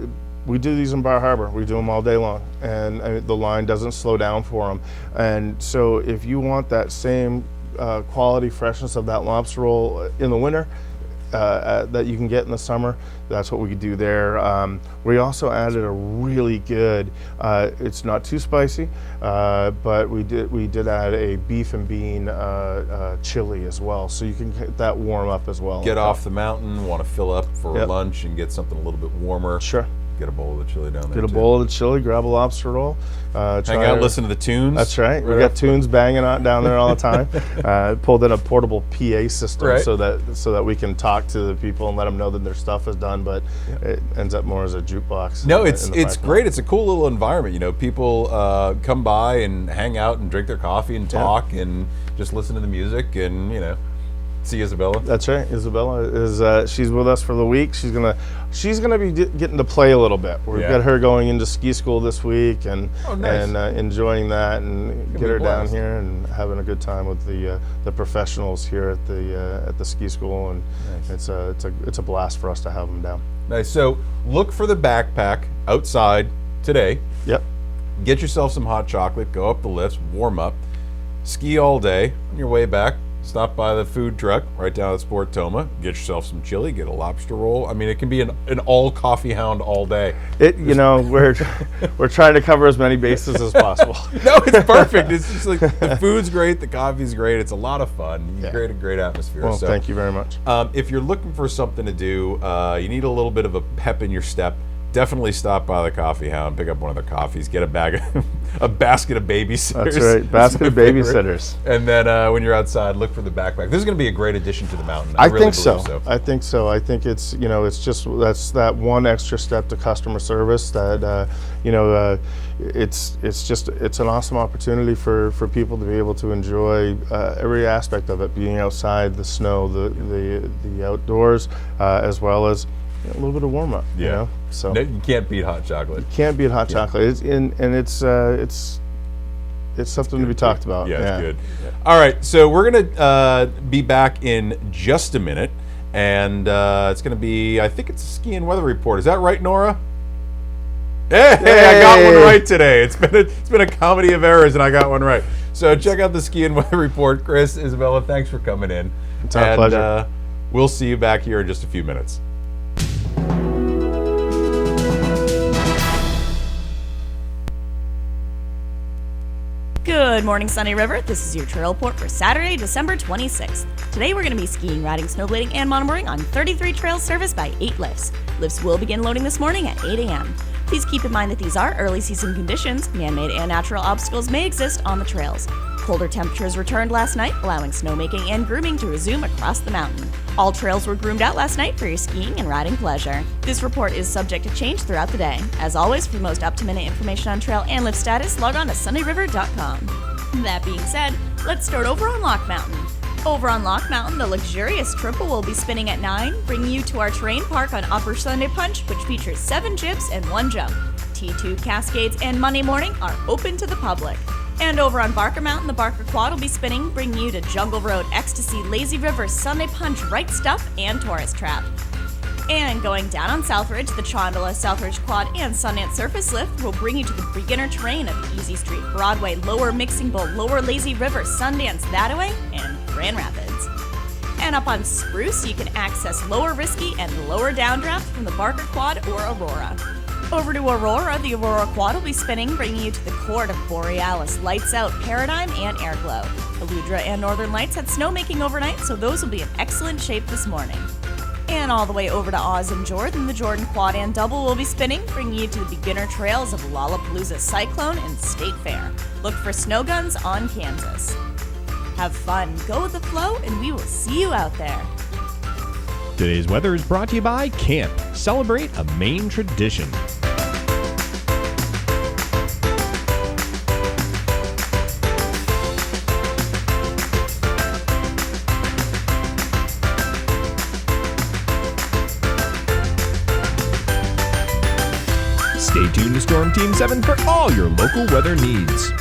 We do these in Bar Harbor. We do them all day long, and the line doesn't slow down for them. And so, if you want that same quality freshness of that lobster roll in the winter that you can get in the summer, that's what we do there. We also added a really good. It's not too spicy, but we did add a beef and bean chili as well, so you can get that warm up as well. Get off the mountain, want to fill up for Yep. lunch and get something a little bit warmer. Sure. Get a bowl of the chili down there. Get a too. bowl of the chili, grab a lobster roll. Hang out, listen to the tunes. That's right. We Right got up. tunes banging out down there all the time. Pulled in a portable PA system Right. so that we can talk to the people and let them know that their stuff is done. But it ends up more as a jukebox. No, in it's the parking lot. great. It's a cool little environment. You know, people come by and hang out and drink their coffee and talk and just listen to the music and, you know, see Isabella. That's right. Isabella is she's with us for the week. She's gonna be getting to play a little bit. We've got her going into ski school this week and nice. and enjoying that, and get be a her down blast. here and having a good time with the professionals here at the ski school. And it's a blast for us to have them down. Nice. So look for the backpack outside today. Yep. Get yourself some hot chocolate. Go up the lifts. Warm up. Ski all day. On your way back, stop by the food truck right down at Sport Toma. Get yourself some chili. Get a lobster roll. I mean, it can be an all coffee hound all day. You know, we're trying to cover as many bases as possible. No, it's perfect. It's just like the food's great, the coffee's great. It's a lot of fun. You create a great atmosphere. Well, so, thank you very much. If you're looking for something to do, you need a little bit of a pep in your step. Definitely stop by the Coffee Hound, pick up one of their coffees, get a basket of babysitters. That's right, basket of babysitters. And then when you're outside, look for the backpack. This is going to be a great addition to the mountain. I really think so. believe so. I think so. I think it's, you know, it's just that's that one extra step to customer service that you know, it's an awesome opportunity for people to be able to enjoy every aspect of it, being outside, the snow, the outdoors, as well as a little bit of warm up. Yeah. You know? So No, you can't beat hot chocolate. can't beat hot chocolate. It's something to be talked about. Yeah, it's good. All right, so we're going to be back in just a minute, and it's going to be, I think it's a ski and weather report. Is that right, Nora? Hey, I got one right today. It's been a comedy of errors, and I got one right. So check out the ski and weather report. Chris, Isabella, thanks for coming in. It's our pleasure. We'll see you back here in just a few minutes. Good morning, Sunny River. This is your trail report for Saturday, December 26th. Today we're going to be skiing, riding, snowblading, and mountain on 33 trails serviced by 8 lifts. Lifts will begin loading this morning at 8 a.m. Please keep in mind that these are early season conditions. Man-made and natural obstacles may exist on the trails. Colder temperatures returned last night, allowing snowmaking and grooming to resume across the mountain. All trails were groomed out last night for your skiing and riding pleasure. This report is subject to change throughout the day. As always, for the most up-to-minute information on trail and lift status, log on to SundayRiver.com. That being said, let's start over on Lock Mountain. Over on Lock Mountain, the luxurious triple will be spinning at 9, bringing you to our terrain park on Upper Sunday Punch, which features 7 jips and 1 jump. T2, Cascades, and Monday Morning are open to the public. And over on Barker Mountain, the Barker Quad will be spinning, bringing you to Jungle Road, Ecstasy, Lazy River, Sunday Punch, Right Stuff, and Tourist Trap. And going down on Southridge, the Chondola, Southridge Quad, and Sundance Surface Lift will bring you to the beginner terrain of Easy Street, Broadway, Lower Mixing Bowl, Lower Lazy River, Sundance, Thataway, and Grand Rapids. And up on Spruce, you can access Lower Risky and Lower Downdraft from the Barker Quad or Aurora. Over to Aurora, the Aurora Quad will be spinning, bringing you to the court of Borealis, Lights Out, Paradigm, and Airglow. Aludra and Northern Lights had snowmaking overnight, so those will be in excellent shape this morning. And all the way over to Oz and Jordan, the Jordan Quad and Double will be spinning, bringing you to the beginner trails of Lollapalooza Cyclone and State Fair. Look for snow guns on Kansas. Have fun, go with the flow, and we will see you out there. Today's weather is brought to you by Camp. Celebrate a Maine tradition. Stay tuned to Storm Team 7 for all your local weather needs.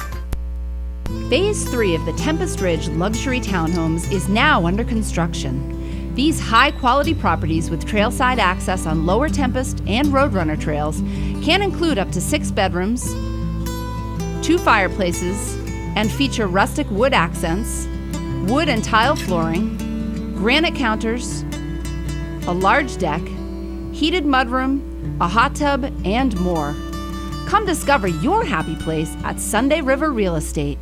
Phase 3 of the Tempest Ridge Luxury Townhomes is now under construction. These high-quality properties with trailside access on Lower Tempest and Roadrunner trails can include up to 6 bedrooms, 2 fireplaces, and feature rustic wood accents, wood and tile flooring, granite counters, a large deck, heated mudroom, a hot tub, and more. Come discover your happy place at Sunday River Real Estate.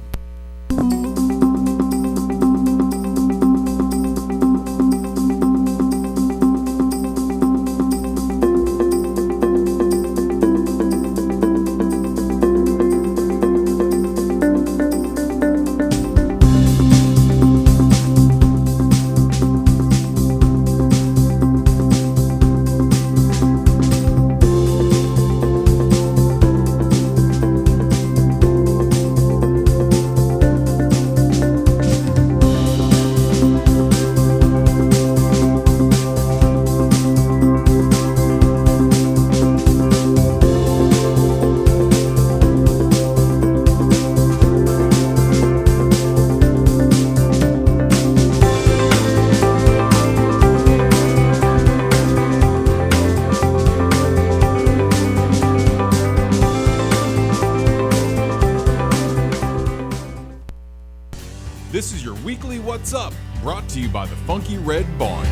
This is your weekly What's Up, brought to you by the Funky Red Barn.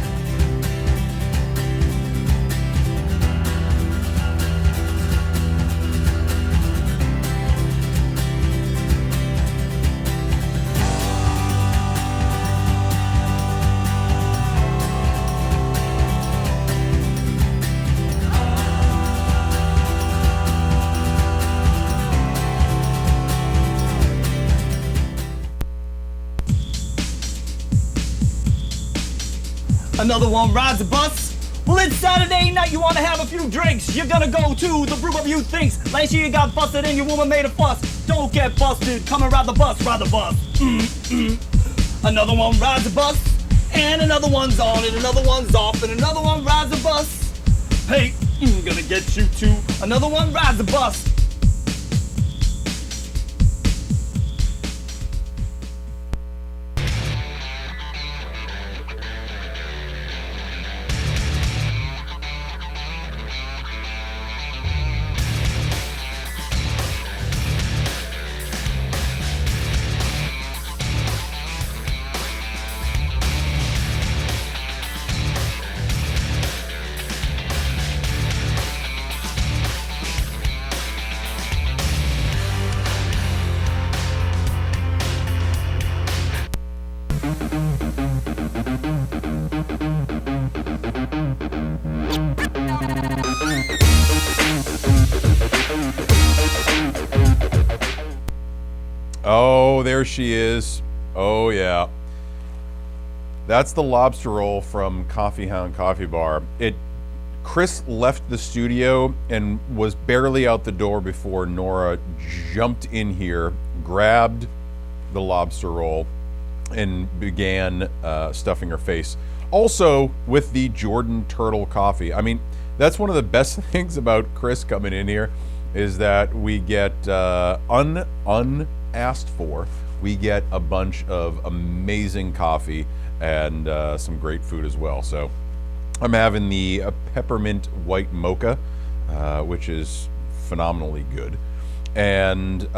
Another one rides the bus? Well, it's Saturday night, you wanna have a few drinks. You're gonna go to the brew of you thinks. Last year you got busted and your woman made a fuss. Don't get busted, come and ride the bus, ride the bus. Another one rides the bus, and another one's on, and another one's off, and another one rides the bus. Hey, gonna get you too. Another one rides the bus. Oh, there she is. Oh, yeah. That's the lobster roll from Coffee Hound Coffee Bar. Chris left the studio and was barely out the door before Nora jumped in here, grabbed the lobster roll, and began stuffing her face. Also, with the Jordan Turtle coffee. I mean, that's one of the best things about Chris coming in here is that we get unasked for. We get a bunch of amazing coffee and some great food as well. So I'm having the peppermint white mocha, which is phenomenally good. And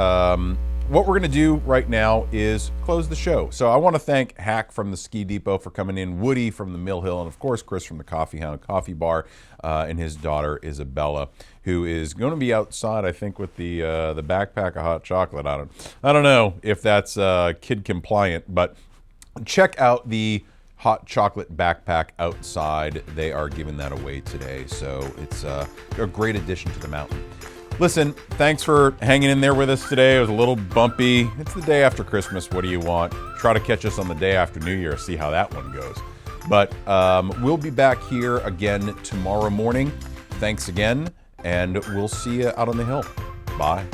what we're going to do right now is close the show. So I want to thank Hack from the Ski Depot for coming in, Woody from the Mill Hill, and of course Chris from the Coffee Hound Coffee Bar, and his daughter Isabella, who is going to be outside, I think, with the backpack of hot chocolate on it. I don't know if that's kid compliant, but check out the hot chocolate backpack outside. They are giving that away today, so it's a great addition to the mountain. Listen, thanks for hanging in there with us today. It was a little bumpy. It's the day after Christmas. What do you want? Try to catch us on the day after New Year, see how that one goes. But we'll be back here again tomorrow morning. Thanks again, and we'll see you out on the hill. Bye.